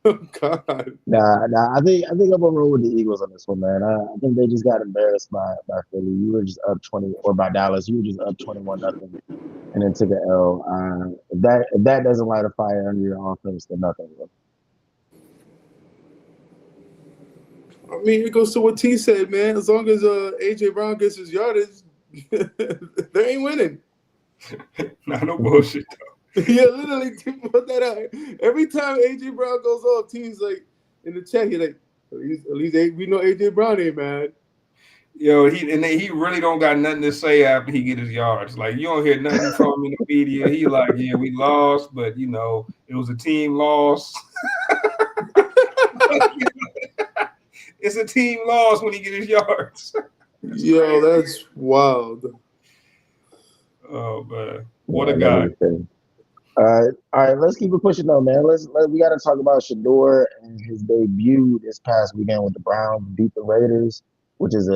Oh God. Nah. I think I'm gonna roll with the Eagles on this one, man. I think they just got embarrassed by Philly. You were just up 20, or by Dallas. You were just up 21-0, and then took an L. If that doesn't light a fire under your offense, then nothing will. I mean, it goes to what T said, man. As long as AJ Brown gets his yardage, they ain't winning. Nah, no bullshit though. Yeah, literally put that out. Every time AJ Brown goes off, teams like in the chat, he like at least we know AJ Brown ain't mad. Yo, he really don't got nothing to say after he get his yards. Like you don't hear nothing from him in the media. He like, yeah, we lost, but you know, it was a team loss. It's a team loss when he get his yards. Yo, that's wild. Oh man, what a guy! All right, let's keep it pushing though, man. We got to talk about Shedeur and his debut this past weekend with the Browns, beat the Raiders, which is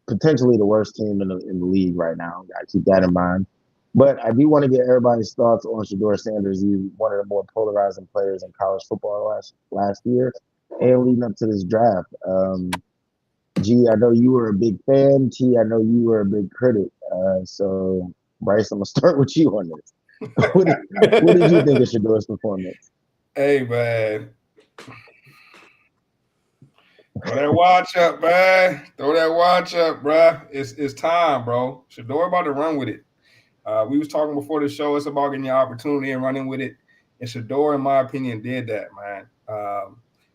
potentially the worst team in the league right now. Got to keep that in mind. But I do want to get everybody's thoughts on Shedeur Sanders. He's one of the more polarizing players in college football last year and leading up to this draft. G, I know you were a big fan. T, I know you were a big critic. So, Bryce, I'm going to start with you on this. What did you think of Shedeur's performance? Hey, man. Throw that watch up, man. Throw that watch up, bro. It's time, bro. Shedeur about to run with it. We was talking before the show. It's about getting your opportunity and running with it. And Shedeur, in my opinion, did that, man.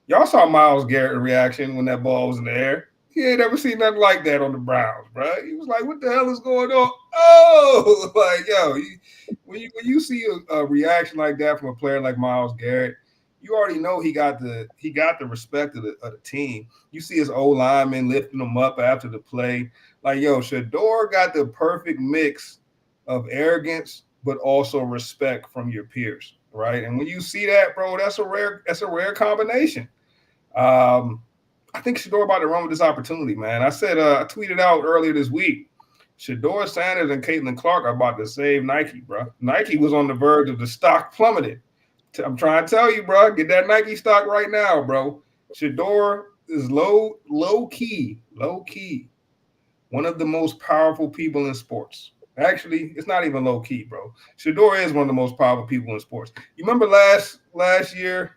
Y'all saw Myles Garrett's reaction when that ball was in the air. He ain't never seen nothing like that on the Browns, bro. He was like, what the hell is going on? Oh, like, yo, when you see a reaction like that from a player like Myles Garrett, you already know he got the respect of the team. You see his old lineman lifting him up after the play. Like, yo, Shedeur got the perfect mix of arrogance, but also respect from your peers, right? And when you see that, bro, that's a rare combination. I think Shedeur about to run with this opportunity, man. I said I tweeted out earlier this week. Shedeur Sanders and Caitlin Clark are about to save Nike, bro. Nike was on the verge of the stock plummeted. I'm trying to tell you, bro. Get that Nike stock right now, bro. Shedeur is low key. One of the most powerful people in sports. Actually, it's not even low key, bro. Shedeur is one of the most powerful people in sports. You remember last year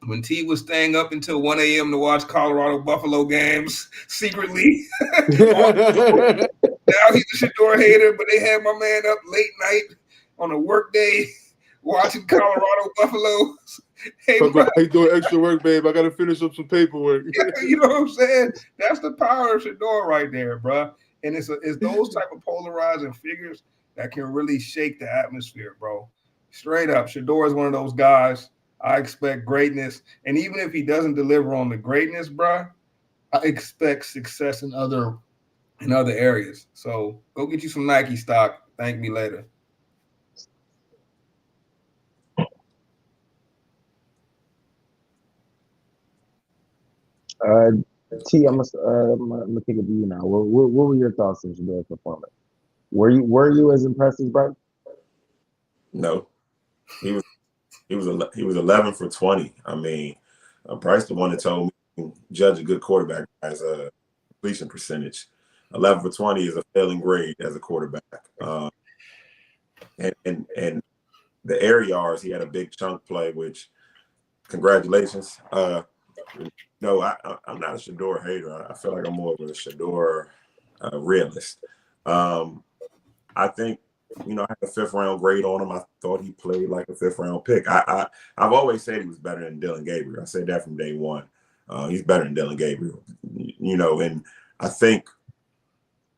when T was staying up until 1 a.m. to watch Colorado Buffalo games secretly? Now he's a Shedeur hater, but they had my man up late night on a work day watching Colorado Buffaloes. Hey, bro, I doing extra work, babe. I got to finish up some paperwork. you know what I'm saying? That's the power of Shedeur right there, bro. And it's those type of polarizing figures that can really shake the atmosphere, bro. Straight up, Shedeur is one of those guys. I expect greatness, and even if he doesn't deliver on the greatness, bro, I expect success in other areas. So go get you some Nike stock. Thank me later. T, I'm gonna kick it to you now. What were your thoughts on Shedeur's performance? Were you as impressed as Bryce? No, he was 11 for 20. I mean, Bryce the one that told me judge a good quarterback as a completion percentage. 11 for 20 is a failing grade as a quarterback. And the air yards, he had a big chunk play, which congratulations. No, I'm not a Shedeur hater. I feel like I'm more of a Shedeur realist. I think, I had a 5th round grade on him. I thought he played like a 5th round pick. I've always said he was better than Dillon Gabriel. I said that from day one. He's better than Dillon Gabriel, and I think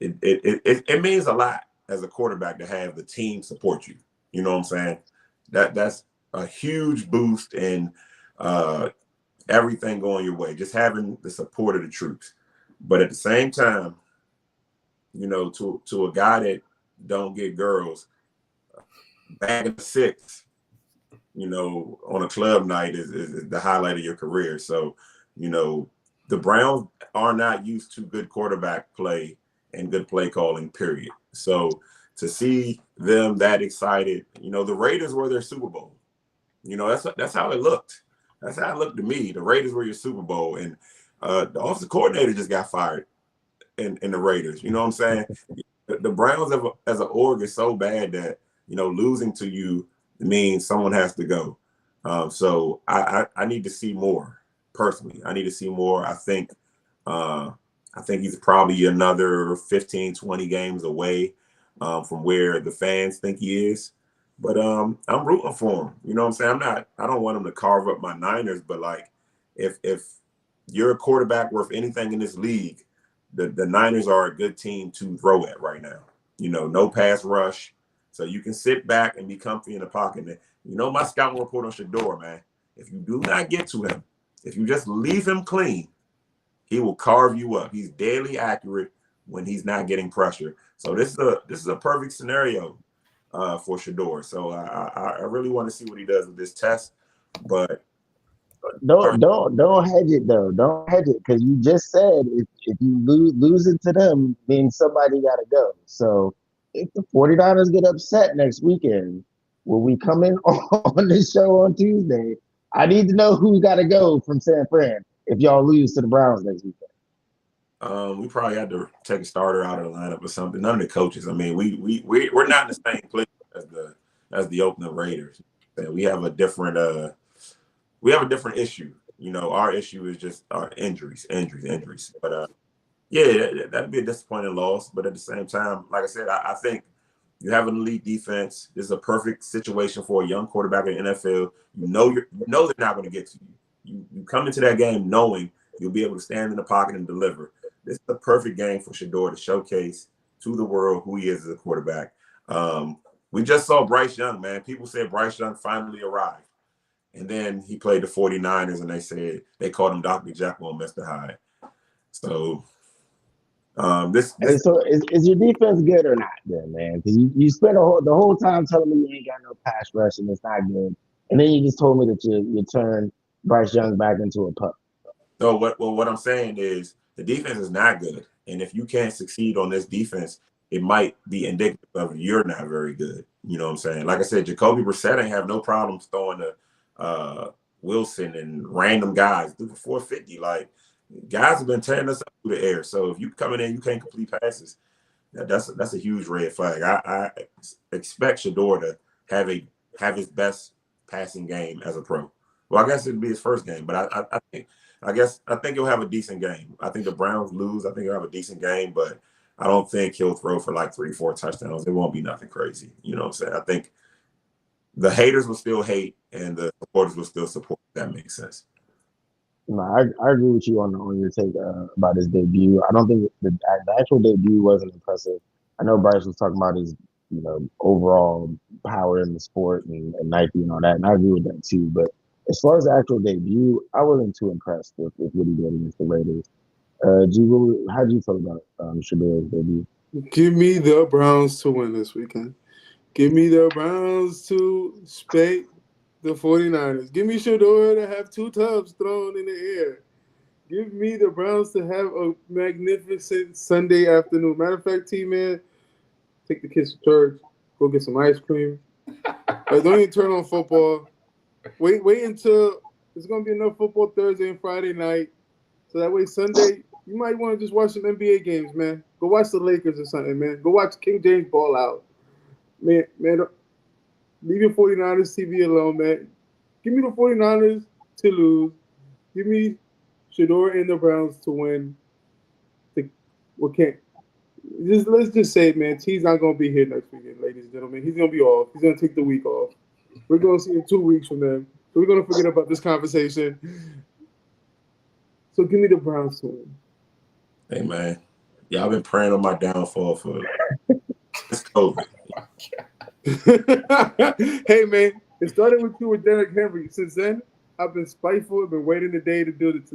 it means a lot as a quarterback to have the team support you. You know what I'm saying? That's a huge boost in everything going your way, just having the support of the troops. But at the same time, to a guy that don't get girls, bagging the 6, on a club night is the highlight of your career. So, the Browns are not used to good quarterback play and good play calling, period. So to see them that excited, the Raiders were their Super Bowl. That's how it looked. That's how it looked to me. The Raiders were your Super Bowl, and the offensive coordinator just got fired in the Raiders. You know what I'm saying? The Browns as an org is so bad that, losing to you means someone has to go. So I need to see more personally. I need to see more. I think he's probably another 15, 20 games away from where the fans think he is. But I'm rooting for him. You know what I'm saying? I don't want him to carve up my Niners, but like if you're a quarterback worth anything in this league, the Niners are a good team to throw at right now. No pass rush. So you can sit back and be comfy in the pocket. And, my scouting report on Shedeur, man, if you do not get to him, if you just leave him clean, he will carve you up. He's deadly accurate when he's not getting pressure. So this is a perfect scenario for Shedeur. So I really want to see what he does with this test. But don't hedge it though. Don't hedge it, because you just said if you lose it to them, means somebody got to go. So if the 49ers get upset next weekend, when we come in on this show on Tuesday, I need to know who got to go from San Fran if y'all lose to the Browns next weekend. We probably had to take a starter out of the lineup or something. None of the coaches. I mean, we're not in the same place as the Oakland Raiders. We have a different issue. Our issue is just our injuries. But that'd be a disappointing loss. But at the same time, like I said, I think you have an elite defense. This is a perfect situation for a young quarterback in the NFL. You know they're not going to get to you. You come into that game knowing you'll be able to stand in the pocket and deliver. This is the perfect game for Shedeur to showcase to the world who he is as a quarterback. We just saw Bryce Young, man. People said Bryce Young finally arrived. And then he played the 49ers, and they called him Dr. Jekyll and Mr. Hyde. So So is your defense good or not then, man? Because you spent the whole time telling me you ain't got no pass rush and it's not good. And then you just told me that you turned Bryce Young back into a pup. So what I'm saying is the defense is not good, and if you can't succeed on this defense, it might be indicative of you're not very good. You know what I'm saying? Like I said, Jacoby Brissett ain't have no problems throwing to Wilson and random guys through for 450. Like guys have been tearing us up through the air. So if you coming in, you can't complete passes. That's a huge red flag. I expect Shedeur to have his best passing game as a pro. Well, I guess it'd be his first game, but I think he'll have a decent game. I think the Browns lose. I think he'll have a decent game, but I don't think he'll throw for like 3-4 touchdowns. It won't be nothing crazy. You know what I'm saying? I think the haters will still hate and the supporters will still support. If that makes sense. No, I agree with you on your take about his debut. I don't think the actual debut wasn't impressive. I know Bryce was talking about his overall power in the sport and Nike and all that, and I agree with that too. But as far as the actual debut, I wasn't too impressed with what he did against the Raiders. G, how do you feel about Shedeur's debut? Give me the Browns to win this weekend. Give me the Browns to spank the 49ers. Give me Shedeur to have 2 tubs thrown in the air. Give me the Browns to have a magnificent Sunday afternoon. Matter of fact, T-Man, take the kids to church. Go get some ice cream. Don't even turn on football. Wait until there's going to be enough football Thursday and Friday night. So that way Sunday, you might want to just watch some NBA games, man. Go watch the Lakers or something, man. Go watch King James ball out. Man, leave your 49ers TV alone, man. Give me the 49ers to lose. Give me Shedeur and the Browns to win. Let's just say it, man. T's not going to be here next weekend, ladies and gentlemen. He's going to be off. He's going to take the week off. We're going to see him 2 weeks from then. So we're going to forget about this conversation. So give me the Browns to win. Hey, man. Y'all been praying on my downfall for this COVID. Hey, man. It started with you with Derrick Henry. Since then, I've been spiteful. I've been waiting the day to do this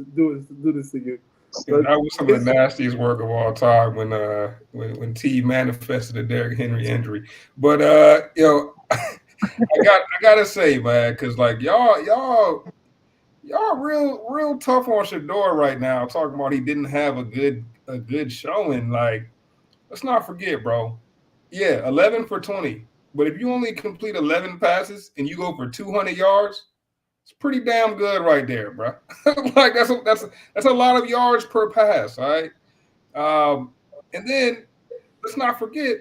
to you. So that was some of the nastiest work of all time when T manifested a Derrick Henry injury. But I gotta say, man, because like y'all real tough on Shedeur right now, talking about he didn't have a good showing. Like, let's not forget, bro. Yeah, 11 for 20. But if you only complete 11 passes and you go for 200 yards, it's pretty damn good right there, bro. Like that's a lot of yards per pass, all right? And then let's not forget,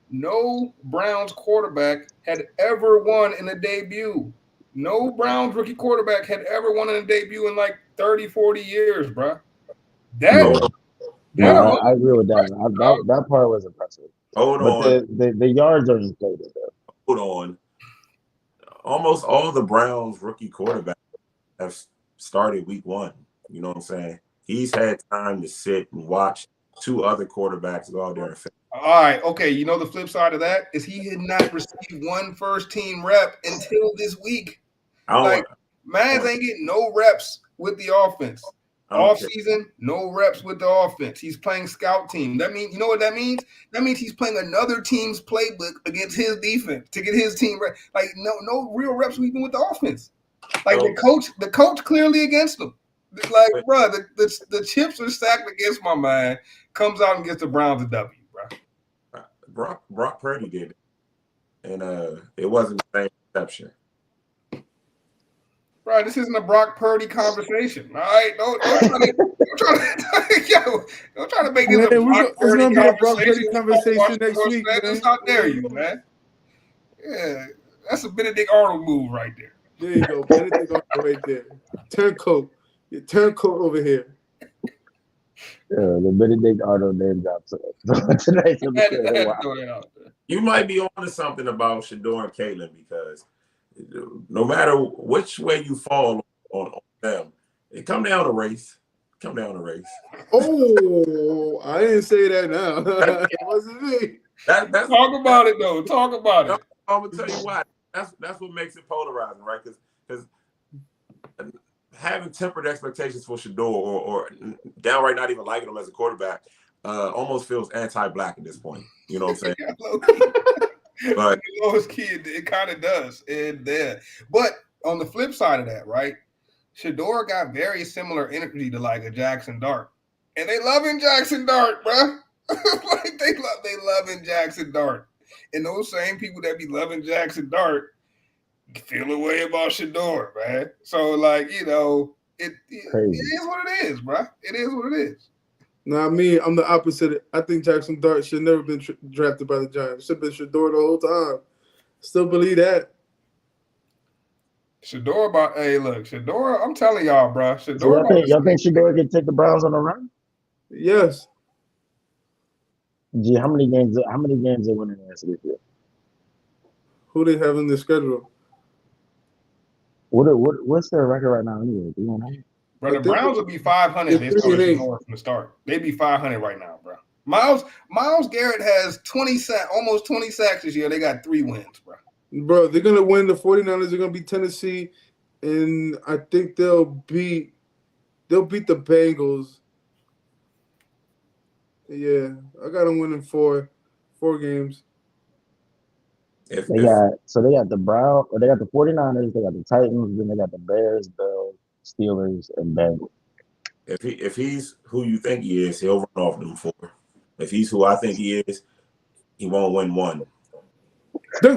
no Browns quarterback had ever won in a debut. No Browns rookie quarterback had ever won in a debut in like 30, 40 years, bro. I agree with that. That part was impressive. Hold but on. The yards are inflated, though. Hold on. Almost all the Browns rookie quarterbacks have started week 1. You know what I'm saying? He's had time to sit and watch 2 other quarterbacks go out there and fail. All right, okay. You know the flip side of that is he had not received 1 first-team rep until this week. Mans ain't getting no reps with the offense. Off season, no reps with the offense. He's playing scout team. That means, you know what that means? That means he's playing another team's playbook against his defense to get his team ready. Like no real reps even with the offense. Like the coach clearly against him. Like, bro, the chips are stacked against my man. Comes out and gets the Browns a W, bro. Brock Purdy did it, and it wasn't the same reception. Bro, this isn't a Brock Purdy conversation. All right, don't try to make this a Brock Purdy conversation next week, man. How dare you, man? Yeah, that's a Benedict Arnold move right there. There you go, Benedict Arnold right there. Turncoat. Your turncoat over here. Yeah, the Benedict Arnold name drops tonight. You might be on to something about Shedeur and Caitlin, because no matter which way you fall on them, it come down to race. Oh, I didn't say that now. It wasn't me. That's talk about it, though. Talk about it. I'm gonna tell you why. That's what makes it polarizing, right? Because having tempered expectations for Shedeur or downright not even liking him as a quarterback almost feels anti-black at this point. You know what I'm saying? But lowest kid, it kind of does. But on the flip side of that, right? Shedeur got very similar energy to like a Jackson Dart, and they loving Jackson Dart, bro. Like they loving Jackson Dart, and those same people that be loving Jackson Dart feel a way about Shedeur, man. So like it is what it is, bro. It is what it is. Nah, me, I'm the opposite. I think Jackson Dart should never been drafted by the Giants. Should have been Shedeur the whole time. Still believe that. Shedeur Shedeur, I'm telling y'all, bro. So Shedeur, y'all think Shedeur can take the Browns on a run? Yes. Gee, how many games are winning this year? Who they have in the schedule? What's their record right now anyway? Do you know? bro, the Browns will be 500 if they started Shedeur from the start. They'd be 500 right now, bro. Myles Garrett has almost 20 sacks this year. They got 3 wins, bro. Bro, they're gonna win. The 49ers are gonna beat Tennessee, and I think they'll beat the Bengals. Yeah, I got them winning 4 games. They got the Browns, they got the 49ers, they got the Titans, then they got the Bears, Bills, Steelers, and Bengals. If he's who you think he is, he'll run off them 4. If he's who I think he is, he won't win 1. How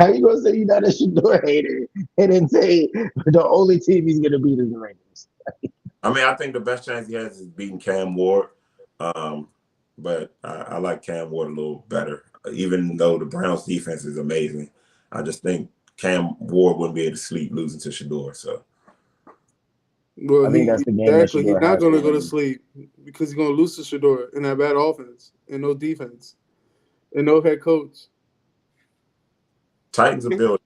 you gonna say you're not a Shedeur hater and then say the only team he's gonna beat is the Raiders? I mean, I think the best chance he has is beating Cam Ward, but I like Cam Ward a little better. Even though the Browns' defense is amazing, I just think Cam Ward wouldn't be able to sleep losing to Shedeur. So, well, I think that's the game. Exactly, he's not going to go to sleep because he's going to lose to Shedeur in that bad offense and no defense and no head coach. Titans are building.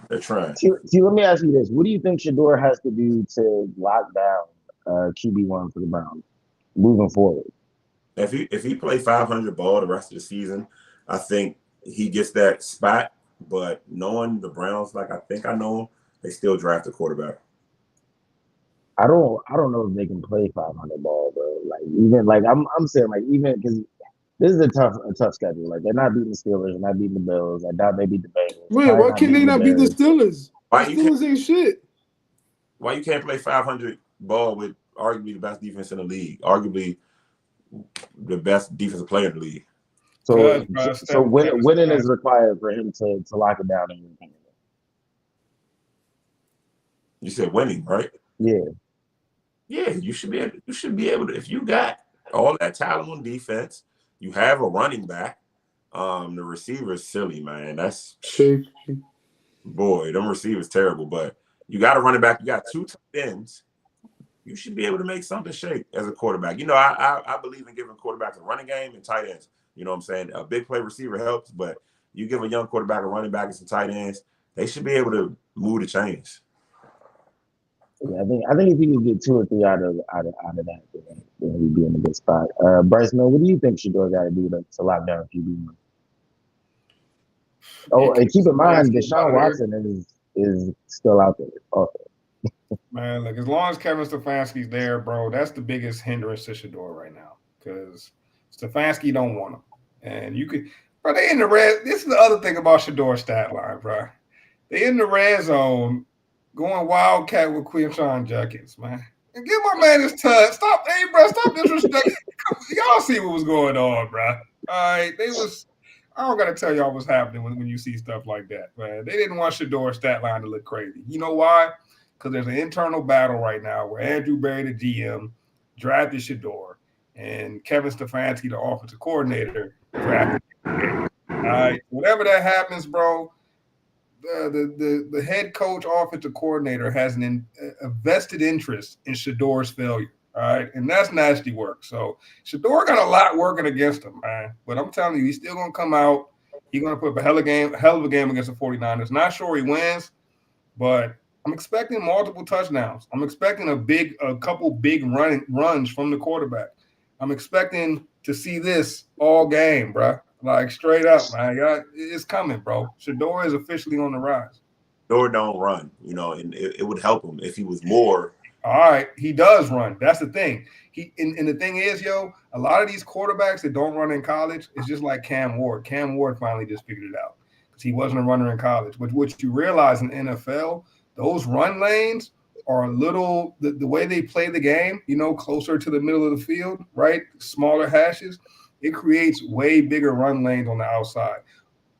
They're trying. See, let me ask you this: what do you think Shedeur has to do to lock down QB1 for the Browns moving forward? If he play 500 ball the rest of the season, I think he gets that spot. But knowing the Browns, like I think I know them, they still draft a quarterback. I don't know if they can play 500 ball, bro. Like even like I'm saying like even because this is a tough schedule. Like they're not beating the Steelers, they're not beating the Bills. I doubt they beat the Bengals. Wait, why can't they not beat the Steelers? The Steelers ain't shit. Why you can't play 500 ball with arguably the best defense in the league, arguably the best defensive player in the league? So winning is required for him to lock it down in your opinion. You said winning, right? Yeah. Yeah, you should be able to. If you got all that talent on defense, you have a running back. The receiver is silly, man. That's boy, them receivers terrible. But you got a running back. You got 2 tight ends. You should be able to make something shake as a quarterback. You know, I believe in giving quarterbacks a running game and tight ends. You know what I'm saying? A big play receiver helps, but you give a young quarterback a running back and some tight ends, they should be able to move the chains. Yeah, I think if you can get 2 or 3 out of that, then he'd be in a good spot. Bryce, man, what do you think Shedeur got to do to lock down QB1? Oh, and keep in mind, Deshaun Watson is still out there also. Man, look, as long as Kevin Stefanski's there, bro, that's the biggest hindrance to Shedeur right now because Stefanski don't want him. And you could, bro, they in the red. This is the other thing about Shedeur's stat line, bro. They in the red zone going wildcat with Quinshon Judkins, man. And give my man his touch. Stop disrespecting. Y'all see what was going on, bro. All right, I don't got to tell y'all what's happening when you see stuff like that, man. They didn't want Shedeur's stat line to look crazy. You know why? Because there's an internal battle right now where Andrew Berry, the GM, drafted Shedeur, and Kevin Stefanski, the offensive coordinator, drafted him. All right, whatever that happens, bro, the head coach, offensive coordinator has a vested interest in Shedeur's failure. All right, and that's nasty work. So Shedeur got a lot working against him, man. But I'm telling you, he's still gonna come out. He's gonna put up a hell of a game against the 49ers. Not sure he wins, but I'm expecting multiple touchdowns. I'm expecting a couple big runs from the quarterback. I'm expecting to see this all game, bro. Like straight up, man. It's coming, bro. Shedeur is officially on the rise. Shedeur don't run, you know, and it would help him if he was more. All right, he does run. That's the thing. And the thing is, a lot of these quarterbacks that don't run in college, it's just like Cam Ward. Cam Ward finally just figured it out because he wasn't a runner in college. But what you realize in the NFL, those run lanes are a little the way they play the game, closer to the middle of the field, right? Smaller hashes. It creates way bigger run lanes on the outside.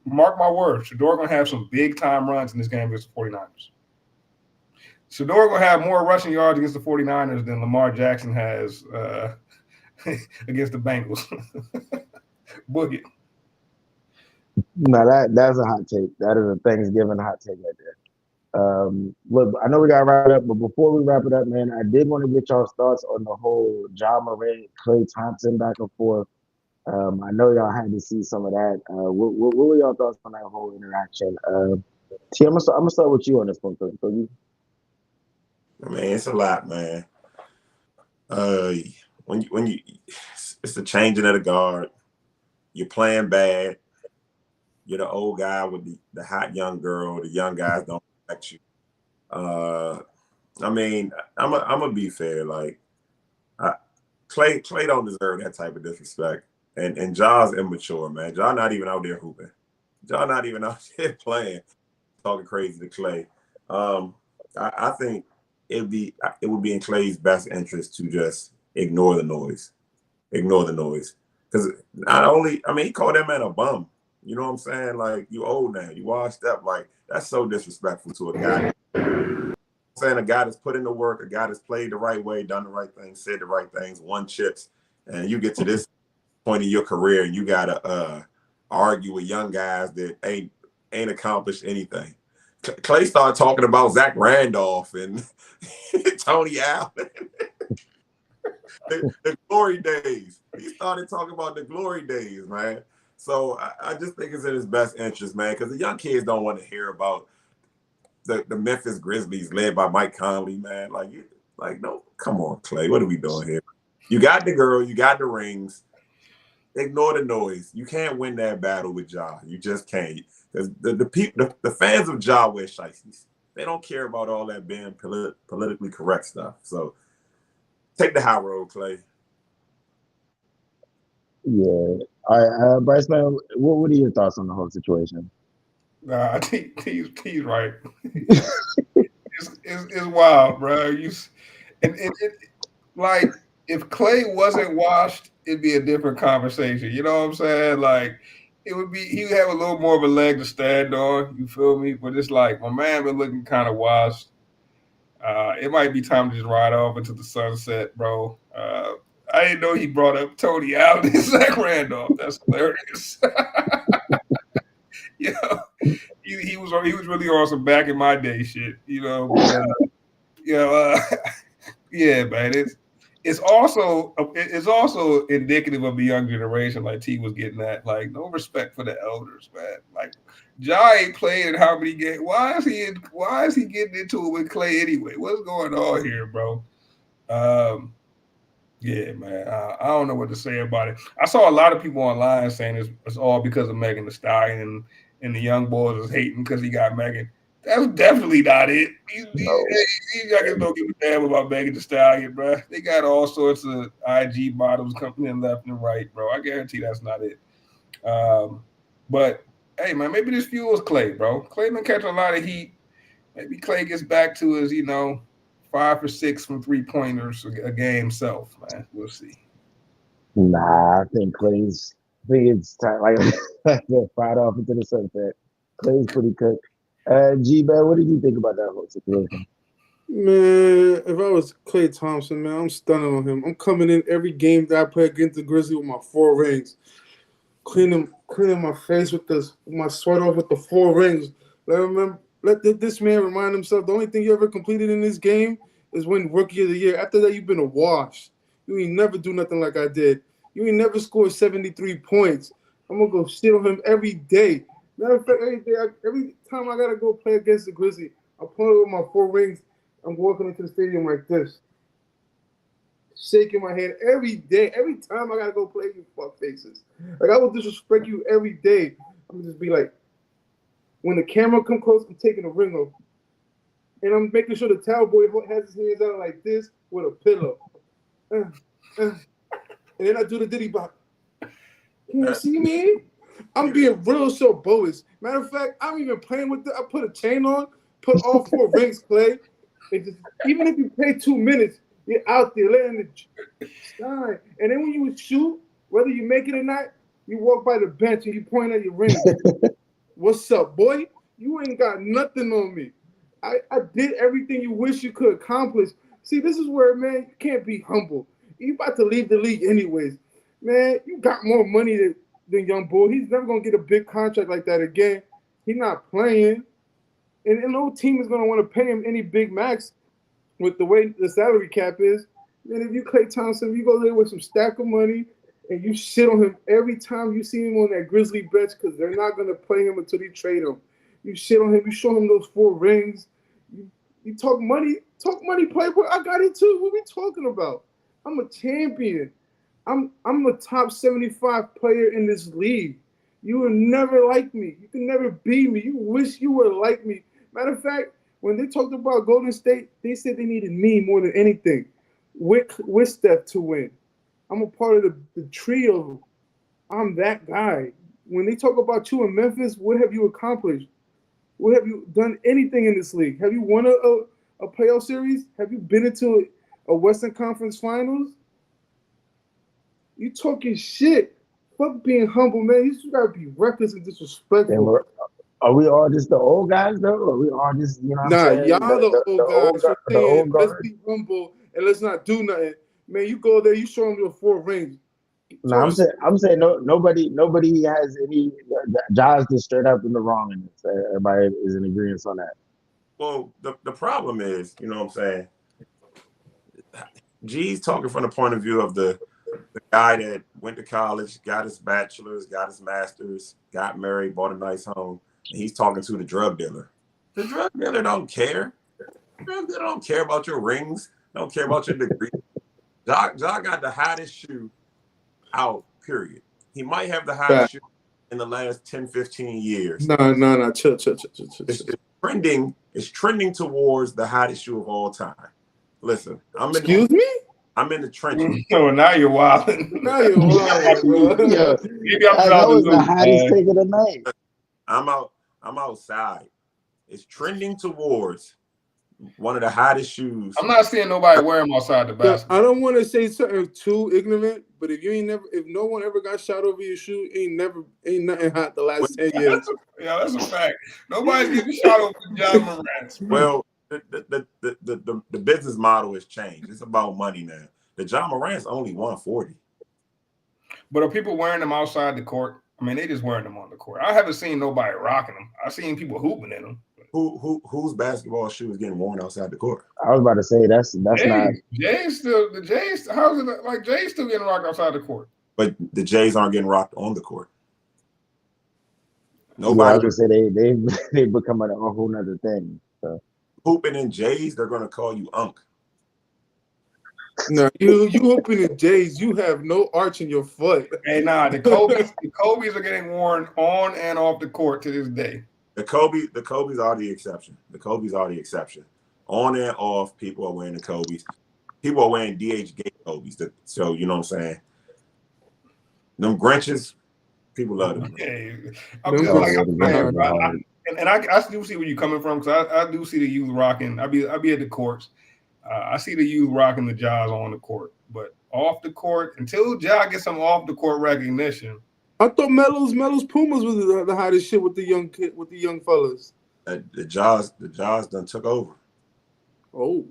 Mark my words, Shedeur going to have some big-time runs in this game against the 49ers. Shedeur going to have more rushing yards against the 49ers than Lamar Jackson has against the Bengals. Boogie. No, that's a hot take. That is a Thanksgiving hot take right there. Look, I know we got to wrap it up, but before we wrap it up, man, I did want to get y'all's thoughts on the whole Ja Morant, Klay Thompson back and forth. I know y'all had to see some of that. What were y'all thoughts on that whole interaction? T, I'm gonna start with you on this one, so you. I mean, it's a lot, man. When you, it's the changing of the guard. You're playing bad. You're the old guy with the hot young girl. The young guys don't respect you. I mean, I'm gonna be fair. Like, Klay don't deserve that type of disrespect. And Ja's immature, man. Ja not even out there hooping. Ja not even out there playing, talking crazy to Klay. I think it would be in Klay's best interest to just ignore the noise. Ignore the noise. Because he called that man a bum. You know what I'm saying? Like, you old now. You washed up. Like, that's so disrespectful to a guy. I'm saying a guy that's put in the work, a guy that's played the right way, done the right things, said the right things, won chips, and you get to this point in your career and you gotta argue with young guys that ain't accomplished anything. Klay started talking about Zach Randolph and Tony Allen. the glory days. He started talking about the glory days, man. So I just think it's in his best interest, man, because the young kids don't want to hear about the Memphis Grizzlies led by Mike Conley, man. No, come on, Klay. What are we doing here? You got the girl, you got the rings. Ignore the noise. You can't win that battle with Ja. You just can't. Because the fans of Ja wear shiesties. They don't care about all that being politically correct stuff. So take the high road, Klay. Yeah. All right, Bryce, man, what are your thoughts on the whole situation? Nah, he's right. It's wild, bro. Like, if Klay wasn't washed, it'd be a different conversation. You know what I'm saying? Like, he would have a little more of a leg to stand on. You feel me? But it's like, my man been looking kind of washed. It might be time to just ride off into the sunset, bro. I didn't know he brought up Tony Allen and Zach Randolph. That's hilarious. He was really on some back in my day shit, But, yeah, man. It's also indicative of the young generation, like T was getting at. Like, no respect for the elders, man. Like, Ja ain't playing how many games. Why is he getting into it with Klay anyway? What's going on here, bro? Yeah, man. I don't know what to say about it. I saw a lot of people online saying it's all because of Megan Thee Stallion and the young boys is hating because he got Megan. That's definitely not it. These guys don't give a damn about Megan Thee Stallion, bro. They got all sorts of IG models coming in left and right, bro. I guarantee that's not it. But hey, man, maybe this fuels Klay, bro. Klay been catching a lot of heat. Maybe Klay gets back to his, 5 for 6 from 3-pointers a game self, man. We'll see. Nah, I think it's time. Like, fired off into the sunset. Klay's pretty cooked. G-Man, what did you think about that whole situation? Man, if I was Klay Thompson, man, I'm stunning on him. I'm coming in every game that I play against the Grizzlies with my 4 rings. Cleaning my face with my sweat off with the 4 rings. Let this man remind himself the only thing you ever completed in this game is win Rookie of the Year. After that, you've been a wash. You ain't never do nothing like I did. You ain't never scored 73 points. I'm going to go shit on him every day. Matter of fact, every time I got to go play against the Grizzlies, I point with my 4 rings. I'm walking into the stadium like this, shaking my head every day. Every time I got to go play, you fuck faces. Like, I will disrespect you every day. I'm just be like, when the camera come close, I'm taking the ring off. And I'm making sure the towel boy has his hands out like this with a pillow. And then I do the diddy bop. Can you see me? I'm being real so boyish. Matter of fact, I'm even playing with it. I put a chain on. Put all 4 rings, Klay. Even if you play 2 minutes, you're out there letting it shine. And then when you shoot, whether you make it or not, you walk by the bench and you point at your ring. What's up, boy? You ain't got nothing on me. I did everything you wish you could accomplish. See, this is where, man, you can't be humble. You about to leave the league anyways. Man, you got more money than young Bull. He's never going to get a big contract like that again. He's not playing. And no team is going to want to pay him any big max with the way the salary cap is. Man, if you Klay Thompson, you go there with some stack of money and you shit on him every time you see him on that Grizzly bench because they're not going to play him until they trade him. You shit on him. You show him those 4 rings. You talk money, Playboy. I got it too. What are we talking about? I'm a champion. I'm the top 75 player in this league. You will never like me. You can never beat me. You wish you were like me. Matter of fact, when they talked about Golden State, they said they needed me more than anything. With Steph to win. I'm a part of the trio. I'm that guy. When they talk about you in Memphis, what have you accomplished? What have you done anything in this league? Have you won a playoff series? Have you been into a Western Conference Finals? You talking shit. Fuck being humble, man. You just gotta be reckless and disrespectful. Are we all just the old guys, though? Or are we all just, you know what I'm saying? Y'all the old guys for saying, let's guard. be humble and let's not do nothing. Man, you go there, you show them your 4 rings. No, I'm saying nobody has any. Ja's just straight up in the wrong in this. Everybody is in agreement on that. Well, the problem is, you know what I'm saying? G's talking from the point of view of the guy that went to college, got his bachelor's, got his master's, got married, bought a nice home, and he's talking to the drug dealer. The drug dealer don't care. The drug dealer don't care about your rings, don't care about your degree. Ja got the hottest shoe out, period. He might have the hottest shoe in the last 10, 15 years. No. Chill. It's trending towards the hottest shoe of all time. Listen, I'm in the trenches. No, now you're wilding. Now you're wilding. Yeah, Maybe I'm that was the hottest take of the night. I'm outside. It's trending towards one of the hottest shoes. I'm not seeing nobody wear them outside the basketball. I don't want to say something too ignorant, but if no one ever got shot over your shoe, ain't nothing hot the last 10 years. That's a fact. Nobody's getting shot over John Morant. Well, the business model has changed. It's about money now. The John Morant's only 140. But are people wearing them outside the court? I mean, they just wearing them on the court. I haven't seen nobody rocking them. I've seen people hooping in them. Whose basketball shoe is getting worn outside the court? I was about to say that's not. How's it like Jay's still getting rocked outside the court? But the Jays aren't getting rocked on the court. Nobody. Yeah, I was gonna say they become a whole nother thing. So. Hooping in Jays, they're gonna call you Unk. No, you hooping in Jays, you have no arch in your foot. Hey, the Kobe's are getting worn on and off the court to this day. The Kobe's are the exception. The Kobe's are the exception. On and off, people are wearing the Kobe's. People are wearing DH Gate Kobe's. So you know what I'm saying? Them Grinches, people love them. I do see where you're coming from because I do see the youth rocking. I be at the courts. I see the youth rocking the Jaws on the court, but off the court until Ja gets some off the court recognition. I thought Melo's Pumas was the hottest shit with the young fellas. The Jaws done took over. Oh,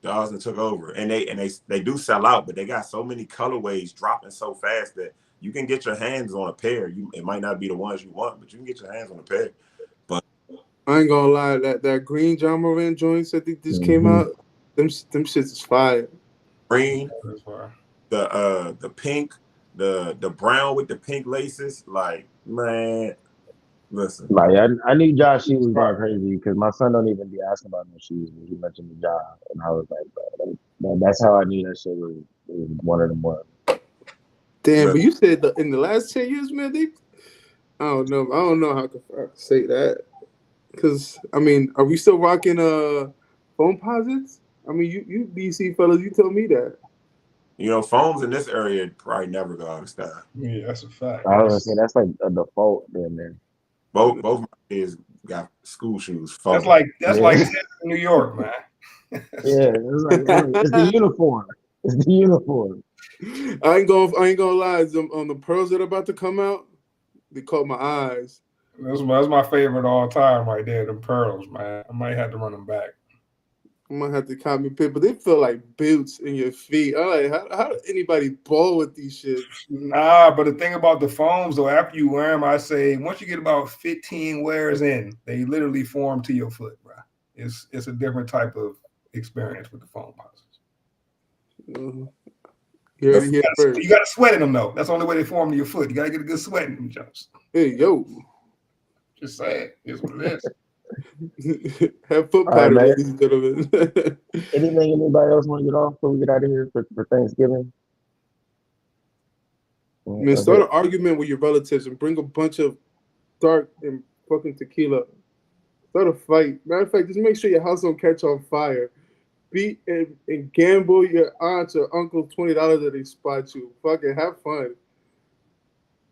Jaws done took over, and they do sell out, but they got so many colorways dropping so fast that you can get your hands on a pair. It might not be the ones you want, but you can get your hands on a pair. But I ain't gonna lie, that green John Morant joints that just came out, them shits is fire. Green, the pink. The brown with the pink laces, like, man, listen. Like I knew Josh shoes was going crazy because my son don't even be asking about no shoes when he mentioned the job, and I was like, bro, that's how I knew that shit was one of them ones. Damn, but you said in the last 10 years, man, I don't know how I can say that because I mean, are we still rocking foam posits? I mean, you DC fellas, you told me that. You know, foams in this area probably never go out of style. Yeah, that's a fact. I was gonna say that's like a default then. Both my kids got school shoes. That's Funky. like New York, man. Yeah, it's the uniform. It's the uniform. I ain't gonna lie. On the pearls that are about to come out, they caught my eyes. That's my favorite all time right there. The pearls, man. I might have to run them back. I might have to copy pit, but they feel like boots in your feet. I'm like, how does anybody ball with these shits? Nah, but the thing about the foams, though, after you wear them, I say once you get about 15 wears in, they literally form to your foot, bro. It's a different type of experience with the foam houses. You heard it here first. You got to sweat in them, though. That's the only way they form to your foot. You got to get a good sweat in them jumps. Hey, yo. Just saying. It's what it is. Have foot All powder, right, ladies and gentlemen. Anything anybody else want to get off before we get out of here for Thanksgiving? Man, start an argument with your relatives and bring a bunch of dark and fucking tequila. Start a fight. Matter of fact, just make sure your house don't catch on fire. Beat and gamble your aunts or uncles $20 that they spot you. Fucking have fun.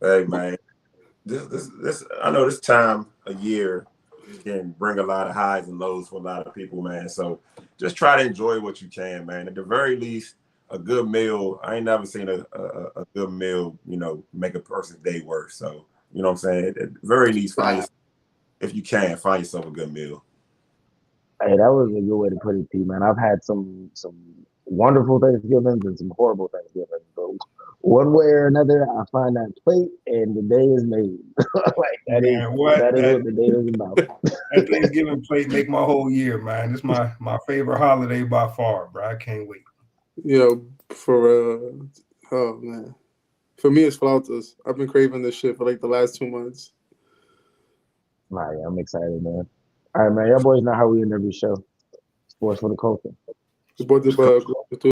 Hey man, this I know this time of year can bring a lot of highs and lows for a lot of people, man. So just try to enjoy what you can, man. At the very least, a good meal. I ain't never seen a good meal, make a person's day worse. So, you know what I'm saying? At the very least, if you can, find yourself a good meal. Hey, that was a good way to put it, T, man. I've had some wonderful Thanksgivings and some horrible Thanksgivings. So one way or another, I find that plate and the day is made. That is what the day is about. That Thanksgiving plate make my whole year, man. It's my favorite holiday by far, bro. I can't wait. Oh man. For me, it's flautas. I've been craving this shit for like the last 2 months. Nah, yeah, I'm excited, man. All right, man. Y'all boys know how we end every show. Sports for the culture. It's